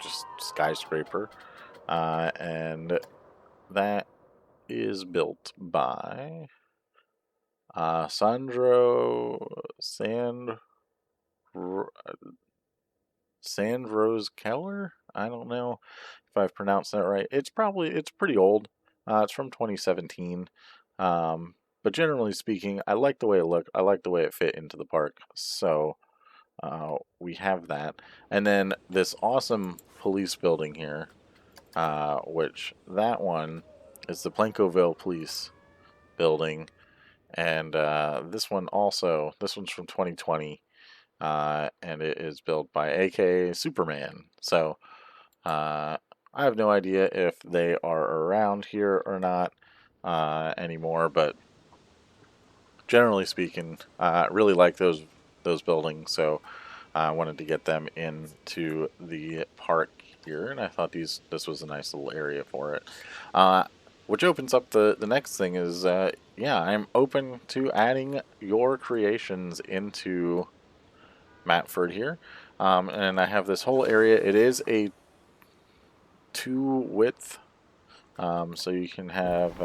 Speaker 1: just skyscraper. And that is built by Sandrogekeler. I don't know if I've pronounced that right. It's pretty old. It's from 2017. But generally speaking, I like the way it looked. I like the way it fit into the park. So we have that, and then this awesome police building here, which that one is the Plancoville Police building. And this one's from 2020, and it is built by akaSuperman. So I have no idea if they are around here or not anymore, but generally speaking, I really like those buildings, so I wanted to get them into the park here, and I thought this was a nice little area for it. Which opens up the next thing is, yeah, I'm open to adding your creations into Matford here. And I have this whole area. It is a 2 width, so you can have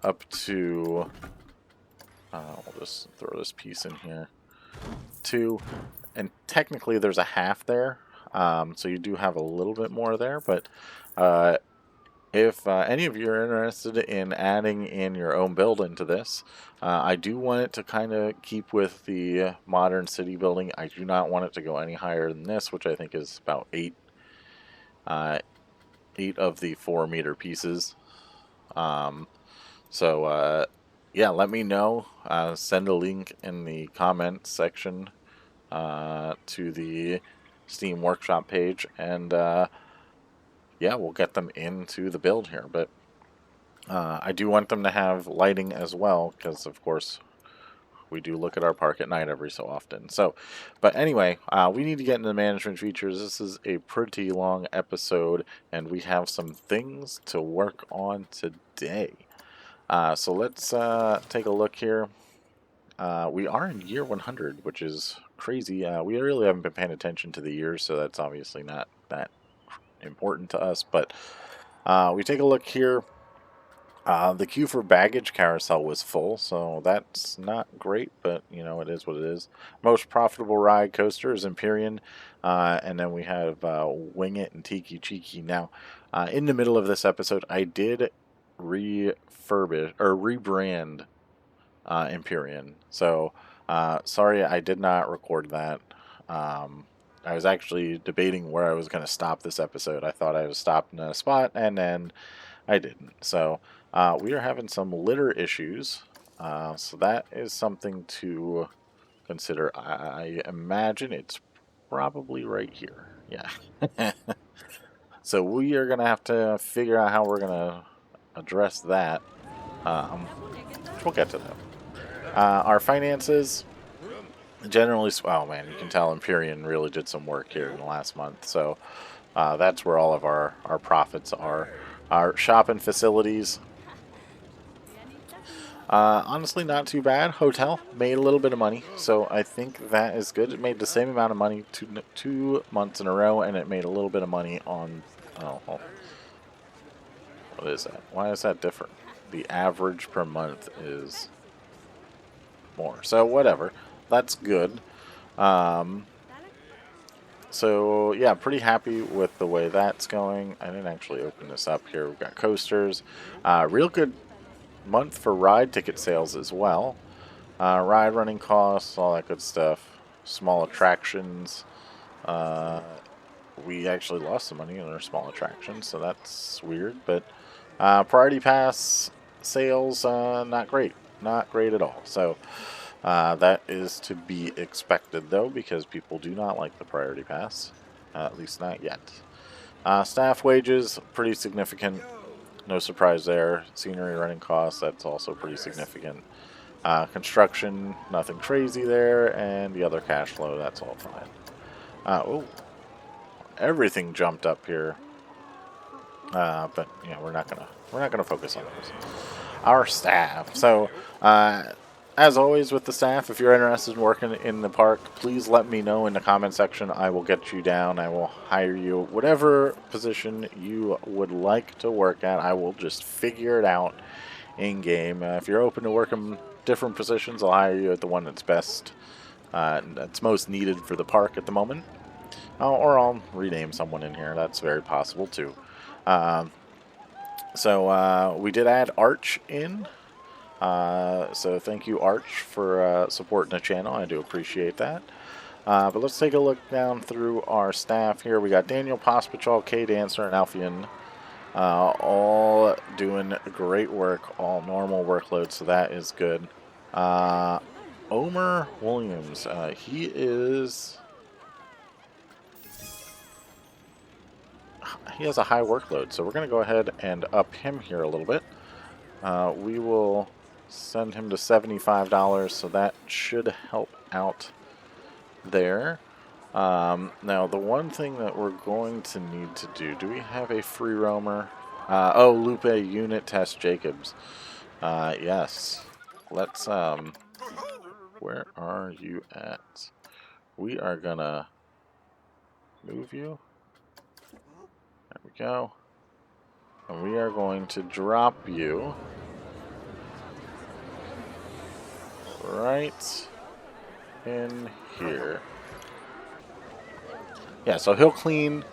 Speaker 1: up to, we'll just throw this piece in here, 2, and technically there's a half there, so you do have a little bit more there, but if any of you are interested in adding in your own build into this, I do want it to kind of keep with the modern city building. I do not want it to go any higher than this, which I think is about 8 of the 4-meter pieces. So yeah, let me know. Send a link in the comments section to the Steam Workshop page, and yeah, we'll get them into the build here. But I do want them to have lighting as well, because of course we do look at our park at night every so often. So, but anyway, we need to get into the management features. This is a pretty long episode, and we have some things to work on today. So let's take a look here. We are in year 100, which is crazy. We really haven't been paying attention to the years, so that's obviously not that important to us. But we take a look here. The queue for baggage carousel was full, so that's not great, but you know, it is what it is. Most profitable ride coaster is Empyrean, and then we have Wing It and Tiki Cheeky. Now, in the middle of this episode, I did refurbish or rebrand Empyrean, so sorry I did not record that. I was actually debating where I was going to stop this episode. I thought I was stopped in a spot, and then I didn't. So we are having some litter issues. So that is something to consider. I imagine it's probably right here. Yeah. So we are going to have to figure out how we're going to address that. We'll get to that. Our finances, generally, oh man, you can tell Empyrean really did some work here in the last month. So that's where all of our profits are. Our shopping facilities, honestly, not too bad. Hotel made a little bit of money, so I think that is good. It made the same amount of money 2 months in a row, and it made a little bit of money on. Oh, what is that? Why is that different? The average per month is more. So whatever, that's good. So yeah, pretty happy with the way that's going. I didn't actually open this up here. We've got coasters. Real good month for ride ticket sales as well. Ride running costs, all that good stuff. Small attractions. We actually lost some money in our small attractions, so that's weird. But priority pass sales, not great. Not great at all. So that is to be expected, though, because people do not like the priority pass. At least not yet. Staff wages, pretty significant. No surprise there. Scenery running costs, that's also pretty significant. Construction, nothing crazy there. And the other cash flow, that's all fine. Oh, everything jumped up here. But yeah, we're not gonna focus on those. Our staff. So, as always with the staff, if you're interested in working in the park, please let me know in the comment section. I will get you down. I will hire you. Whatever position you would like to work at, I will just figure it out in-game. If you're open to working different positions, I'll hire you at the one that's best, that's most needed for the park at the moment. Or I'll rename someone in here. That's very possible, too. So we did add Arch in. So thank you, Arch, for supporting the channel. I do appreciate that. But let's take a look down through our staff here. We got Daniel, Pospichal, K-Dancer, and Alfian, all doing great work, all normal workload, so that is good. Omer Williams, he has a high workload, so we're going to go ahead and up him here a little bit. We will send him to $75, so that should help out there. Now, the one thing that we're going to need to do we have a free roamer? Oh, Lupe Unit Test Jacobs. Yes. Let's, where are you at? We are gonna move you. There we go. And we are going to drop you right in here. Yeah, so he'll clean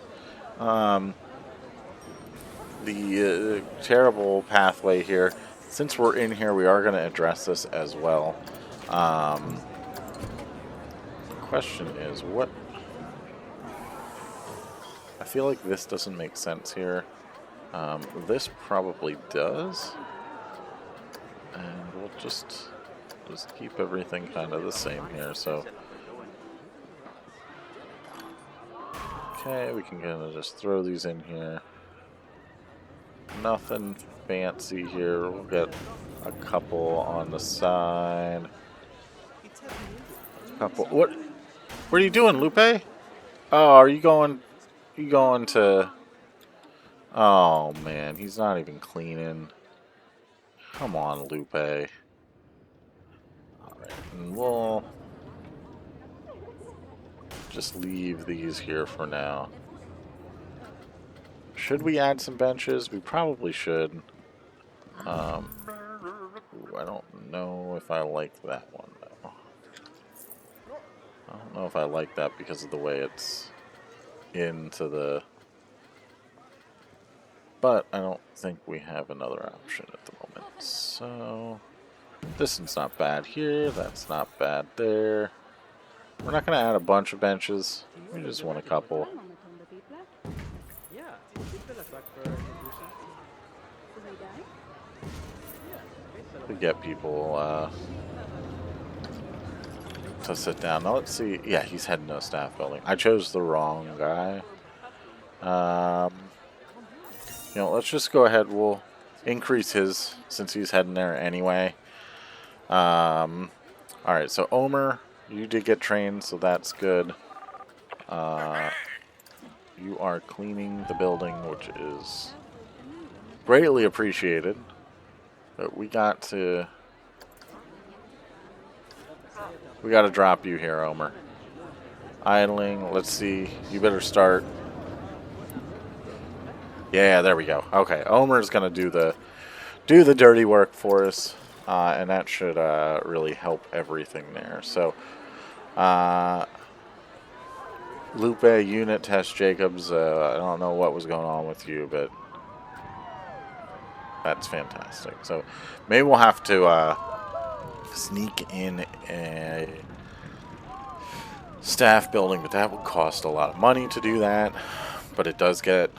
Speaker 1: the terrible pathway here. Since we're in here, we are going to address this as well. The question is, what... I feel like this doesn't make sense here. This probably does. And we'll just keep everything kind of the same here, so... Okay, we can kind of just throw these in here. Nothing fancy here. We'll get a couple on the side. Couple. What are you doing, Lupe? Oh, are you going? You going to? Oh man, he's not even cleaning. Come on, Lupe. All right, and we'll just leave these here for now. Should we add some benches? We probably should. I don't know if I like that one, though. I don't know if I like that because of the way it's into the... But I don't think we have another option at the moment. So, this one's not bad here. That's not bad there. We're not going to add a bunch of benches. We just want a couple. To get people to sit down. Now let's see. Yeah, he's heading to a staff building. I chose the wrong guy. You know, let's just go ahead. We'll increase his since he's heading there anyway. Alright, so Omer, you did get trained, so that's good. You are cleaning the building, which is greatly appreciated. But we got to drop you here, Omer. Idling, let's see. You better start. Yeah, there we go. Okay, Omer's gonna do the dirty work for us, and that should really help everything there. So, Lupe, unit test Jacobs. I don't know what was going on with you, but that's fantastic. So maybe we'll have to sneak in a staff building, but that would cost a lot of money to do that. But it does get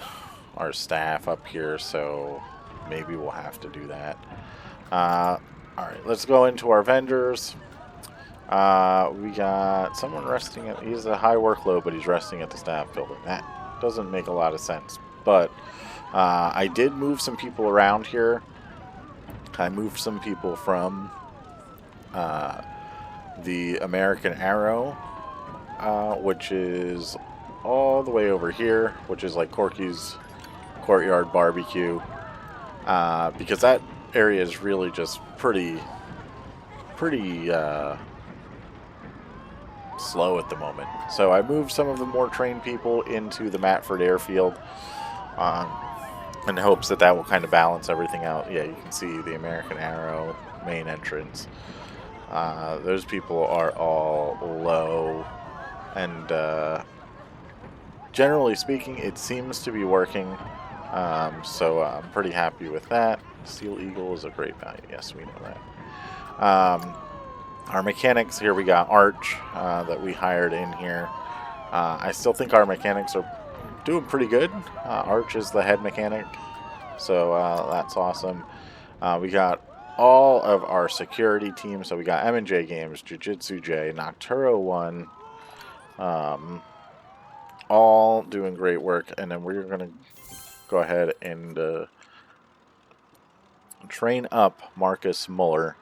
Speaker 1: our staff up here, so maybe we'll have to do that. Alright, let's go into our vendors. We got someone resting at, he's a high workload, but he's resting at the staff building. That doesn't make a lot of sense, but I did move some people around here. I moved some people from the American Arrow, which is all the way over here, which is like Corky's Courtyard Barbecue, because that area is really just pretty slow at the moment. So I moved some of the more trained people into the Matford Airfield in hopes that that will kind of balance everything out. Yeah, you can see the American Arrow main entrance. Those people are all low, and generally speaking, it seems to be working. So I'm pretty happy with that. Steel Eagle is a great value. Yes, we know that. Our mechanics, here we got Arch that we hired in here. I still think our mechanics are doing pretty good. Arch is the head mechanic, so that's awesome. We got all of our security teams. So we got M&J Games, Jiu-Jitsu J, Nocturo 1, all doing great work. And then we're going to go ahead and train up Marcus Muller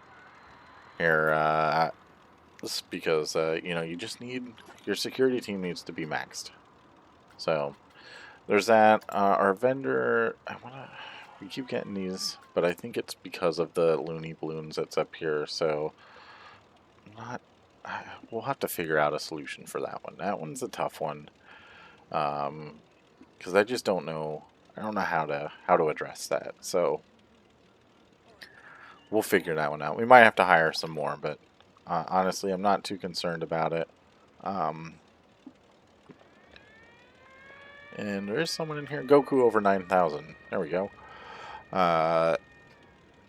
Speaker 1: here. This because, you know, you just need, your security team needs to be maxed. So there's that. Our vendor, we keep getting these, but I think it's because of the loony balloons that's up here. So we'll have to figure out a solution for that one. That one's a tough one, because I just don't know. I don't know how to address that. So we'll figure that one out. We might have to hire some more, but honestly, I'm not too concerned about it. And there is someone in here. Goku over 9,000. There we go.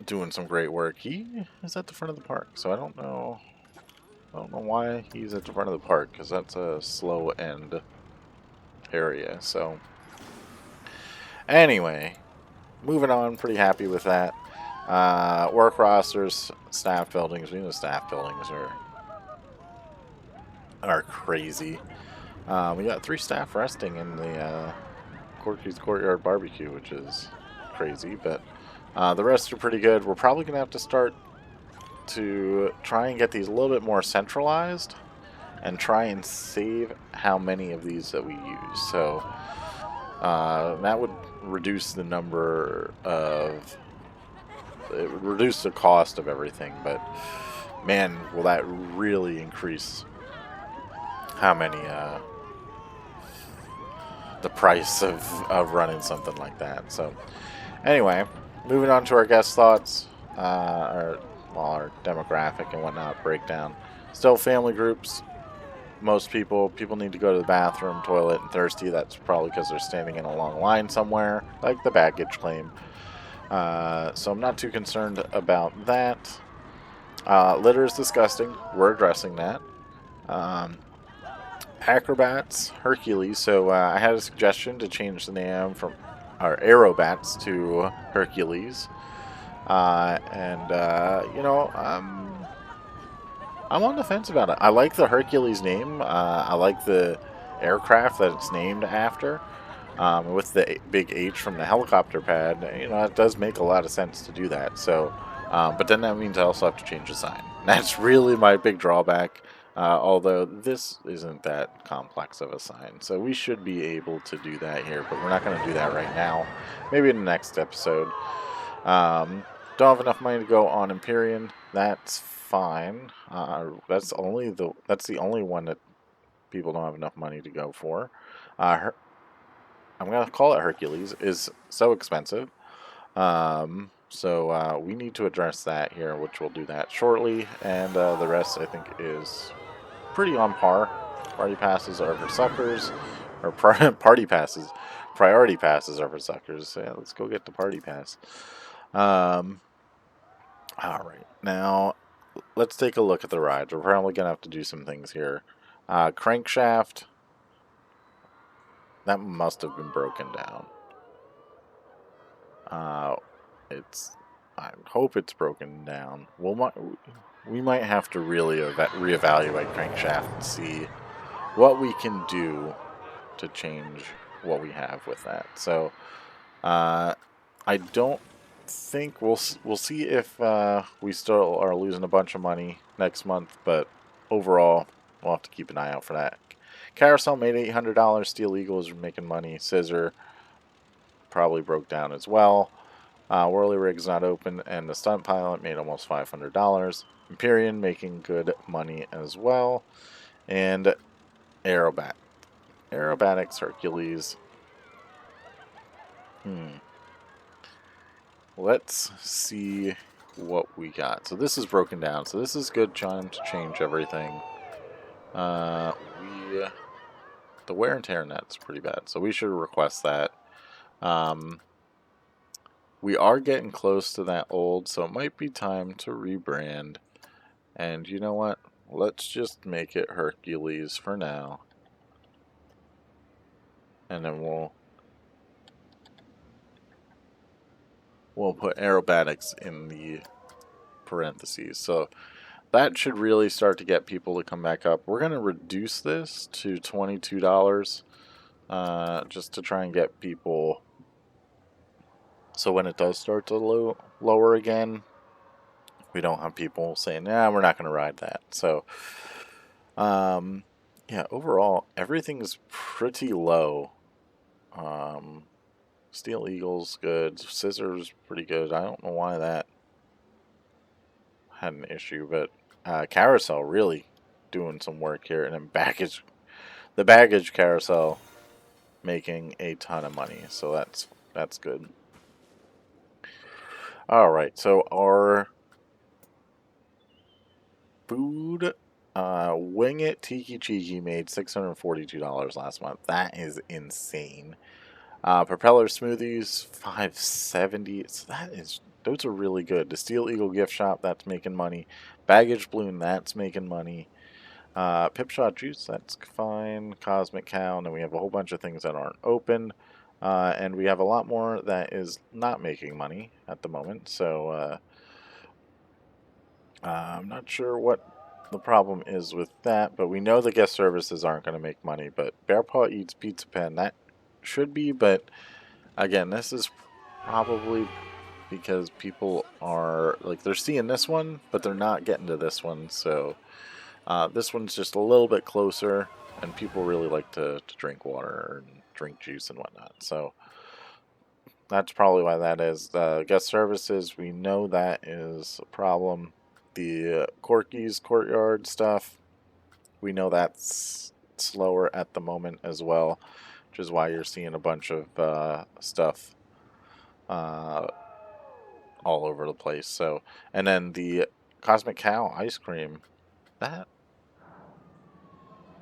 Speaker 1: Doing some great work. He is at the front of the park, so I don't know why he's at the front of the park, because that's a slow end area. So anyway, moving on. Pretty happy with that. Work rosters, staff buildings. We know staff buildings are crazy. We got 3 staff resting in the Corky's Courtyard Barbecue, which is crazy, but the rest are pretty good. We're probably going to have to start to try and get these a little bit more centralized and try and save how many of these that we use. So that would reduce the number of... It would reduce the cost of everything, but man, will that really increase how many... the price of running something like that. So anyway, moving on to our guest thoughts, our while our demographic and whatnot break down. Still family groups. Most people need to go to the bathroom, toilet, and thirsty. That's probably because they're standing in a long line somewhere, like the baggage claim. So I'm not too concerned about that. Litter is disgusting. We're addressing that. Acrobats, Hercules. So I had a suggestion to change the name from our Aerobats to Hercules. I'm on the fence about it. I like the Hercules name. I like the aircraft that it's named after. With the big H from the helicopter pad, it does make a lot of sense to do that. So, but then that means I also have to change the sign. That's really my big drawback. Although this isn't that complex of a sign, so we should be able to do that here. But we're not going to do that right now. Maybe in the next episode. Don't have enough money to go on Empyrean. That's fine. That's the only one that people don't have enough money to go for. I'm gonna call it Hercules. Is so expensive. So we need to address that here, which we'll do that shortly. And the rest, I think, is pretty on par. Party passes are for suckers, or party passes. Priority passes are for suckers. Yeah, let's go get the party pass. All right, now let's take a look at the rides. We're probably gonna have to do some things here. Crankshaft. That must have been broken down. I hope it's broken down. We might have to really reevaluate Crankshaft and see what we can do to change what we have with that. So, I don't think we'll see if we still are losing a bunch of money next month, but overall, we'll have to keep an eye out for that. Carousel made $800. Steel Eagle is making money. Scissor probably broke down as well. Whirly Rig's not open, and the Stunt Pilot made almost $500. Empyrean making good money as well. And Aerobatics Hercules. Let's see what we got. So this is broken down. So this is good time to change everything. The wear and tear on that's pretty bad. So we should request that. We are getting close to that old, so it might be time to rebrand. And you know what? Let's just make it Hercules for now. And then we'll put aerobatics in the parentheses. So that should really start to get people to come back up. We're going to reduce this to $22 just to try and get people. So when it does start to lower again, we don't have people saying, "Nah, we're not going to ride that." So, yeah, overall, everything's pretty low. Steel Eagle's good. Scissors pretty good. I don't know why that had an issue, but Carousel really doing some work here. And then the baggage carousel making a ton of money. So that's good. Alright, so our food, Wing It Tiki Cheeky made $642 last month. That is insane. Propeller Smoothies, $570. So those are really good. The Steel Eagle Gift Shop, that's making money. Baggage Balloon, that's making money. Pipshot Juice, that's fine. Cosmic Cow, and then we have a whole bunch of things that aren't open. And we have a lot more that is not making money at the moment. So I'm not sure what the problem is with that, but we know the guest services aren't going to make money. But Bear Paw Eats Pizza Pen, that should be, but again, this is probably because people are like, they're seeing this one, but they're not getting to this one. So this one's just a little bit closer, and people really like to drink water and drink juice and whatnot. So that's probably why that is. Guest services, we know that is a problem. The Corky's Courtyard stuff, we know that's slower at the moment as well, which is why you're seeing a bunch of stuff all over the place. So, and then the Cosmic Cow ice cream. That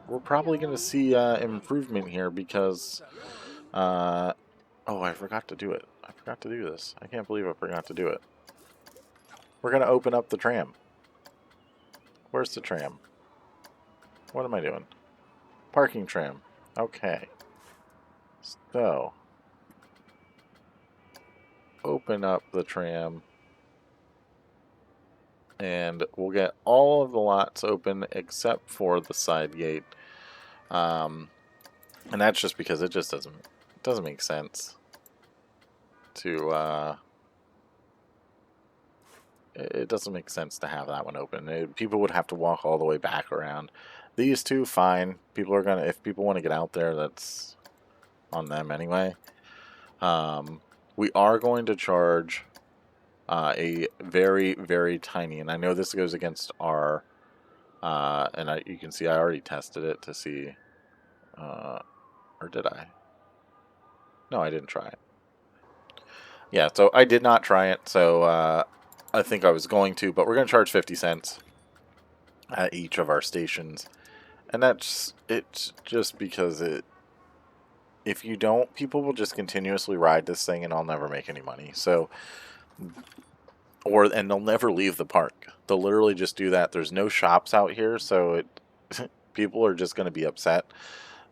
Speaker 1: we're probably going to see improvement here because oh, I forgot to do it. I forgot to do this. I can't believe I forgot to do it. We're going to open up the tram. Where's the tram? What am I doing? Parking tram. Okay. So, open up the tram. And we'll get all of the lots open except for the side gate. And that's just because it just doesn't make sense to it doesn't make sense to have that one open. People would have to walk all the way back around. These two, fine. People are gonna, if people want to get out there, that's on them anyway. We are going to charge a very, very tiny, and I know this goes against our, you can see I already tested it to see, or did I? No, I didn't try it. Yeah, so I did not try it, so I think I was going to, but we're going to charge 50 cents at each of our stations. And it's just because if you don't, people will just continuously ride this thing and I'll never make any money. So, and they'll never leave the park. They'll literally just do that. There's no shops out here, so people are just going to be upset.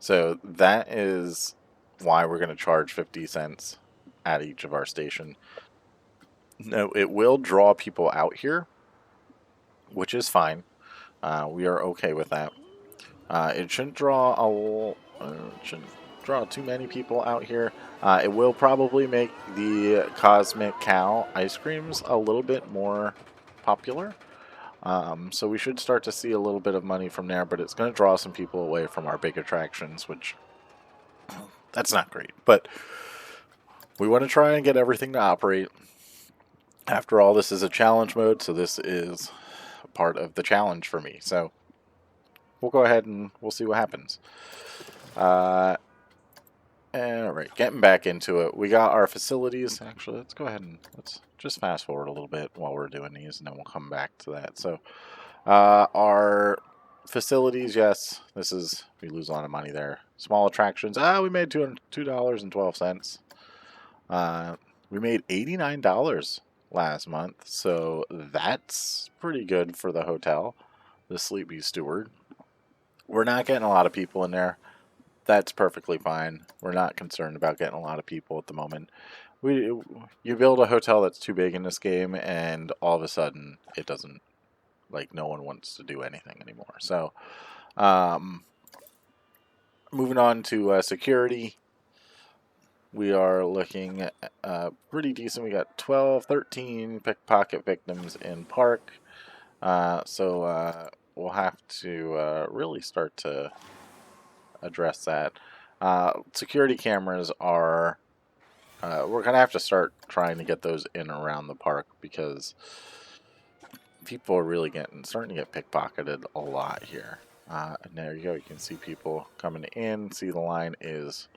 Speaker 1: So that is why we're going to charge 50 cents at each of our station. No, it will draw people out here, which is fine. We are okay with that. It shouldn't draw too many people out here. It will probably make the Cosmic Cow ice creams a little bit more popular. So we should start to see a little bit of money from there, but it's going to draw some people away from our big attractions, which that's not great. But we want to try and get everything to operate. After all, this is a challenge mode, so this is part of the challenge for me. So we'll go ahead and we'll see what happens. Alright, getting back into it. We got our facilities. Actually, let's go ahead and let's just fast forward a little bit while we're doing these, and then we'll come back to that. So, our facilities, yes, we lose a lot of money there. Small attractions, we made $2.12. We made $89 last month, so that's pretty good for the hotel, the Sleepy Steward. We're not getting a lot of people in there. That's perfectly fine. We're not concerned about getting a lot of people at the moment. You build a hotel that's too big in this game, and all of a sudden, it doesn't, like, no one wants to do anything anymore. So, moving on to security. We are looking at pretty decent. We got 13 pickpocket victims in park. So we'll have to really start to address that. Security cameras are... we're going to have to start trying to get those in around the park because people are really starting to get pickpocketed a lot here. And there you go. You can see people coming in. See the line is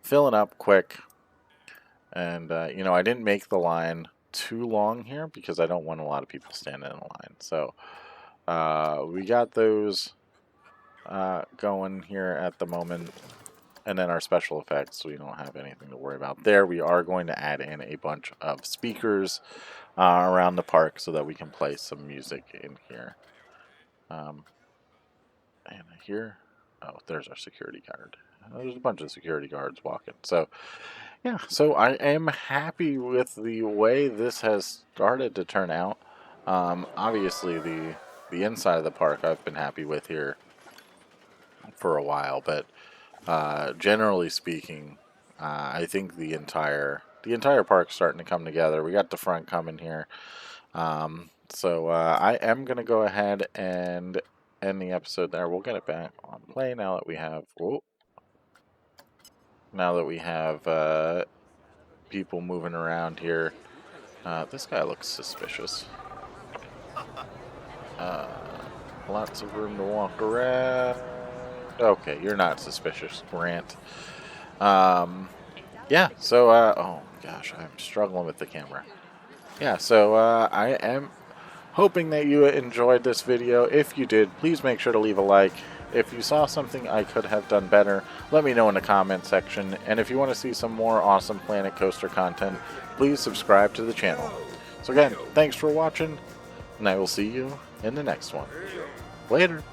Speaker 1: filling up quick. And, I didn't make the line too long here because I don't want a lot of people standing in the line. So, we got those going here at the moment. And then our special effects, we don't have anything to worry about there. We are going to add in a bunch of speakers around the park so that we can play some music in here. And here, there's our security guard. There's a bunch of security guards walking. So, yeah, so I am happy with the way this has started to turn out. Obviously, the inside of the park I've been happy with here for a while, but generally speaking, I think the entire park's starting to come together. We got the front coming here. So I am going to go ahead and end the episode there. We'll get it back on play now that we have... Whoa. Now that we have people moving around here. This guy looks suspicious. Lots of room to walk around. Okay, you're not suspicious, Grant. Yeah, so, oh gosh, I'm struggling with the camera. Yeah, so I am Hoping that you enjoyed this video. If you did, please make sure to leave a like. If you saw something I could have done better, let me know in the comment section. And if you want to see some more awesome Planet Coaster content, please subscribe to the channel. So again, thanks for watching, and I will see you in the next one. Later.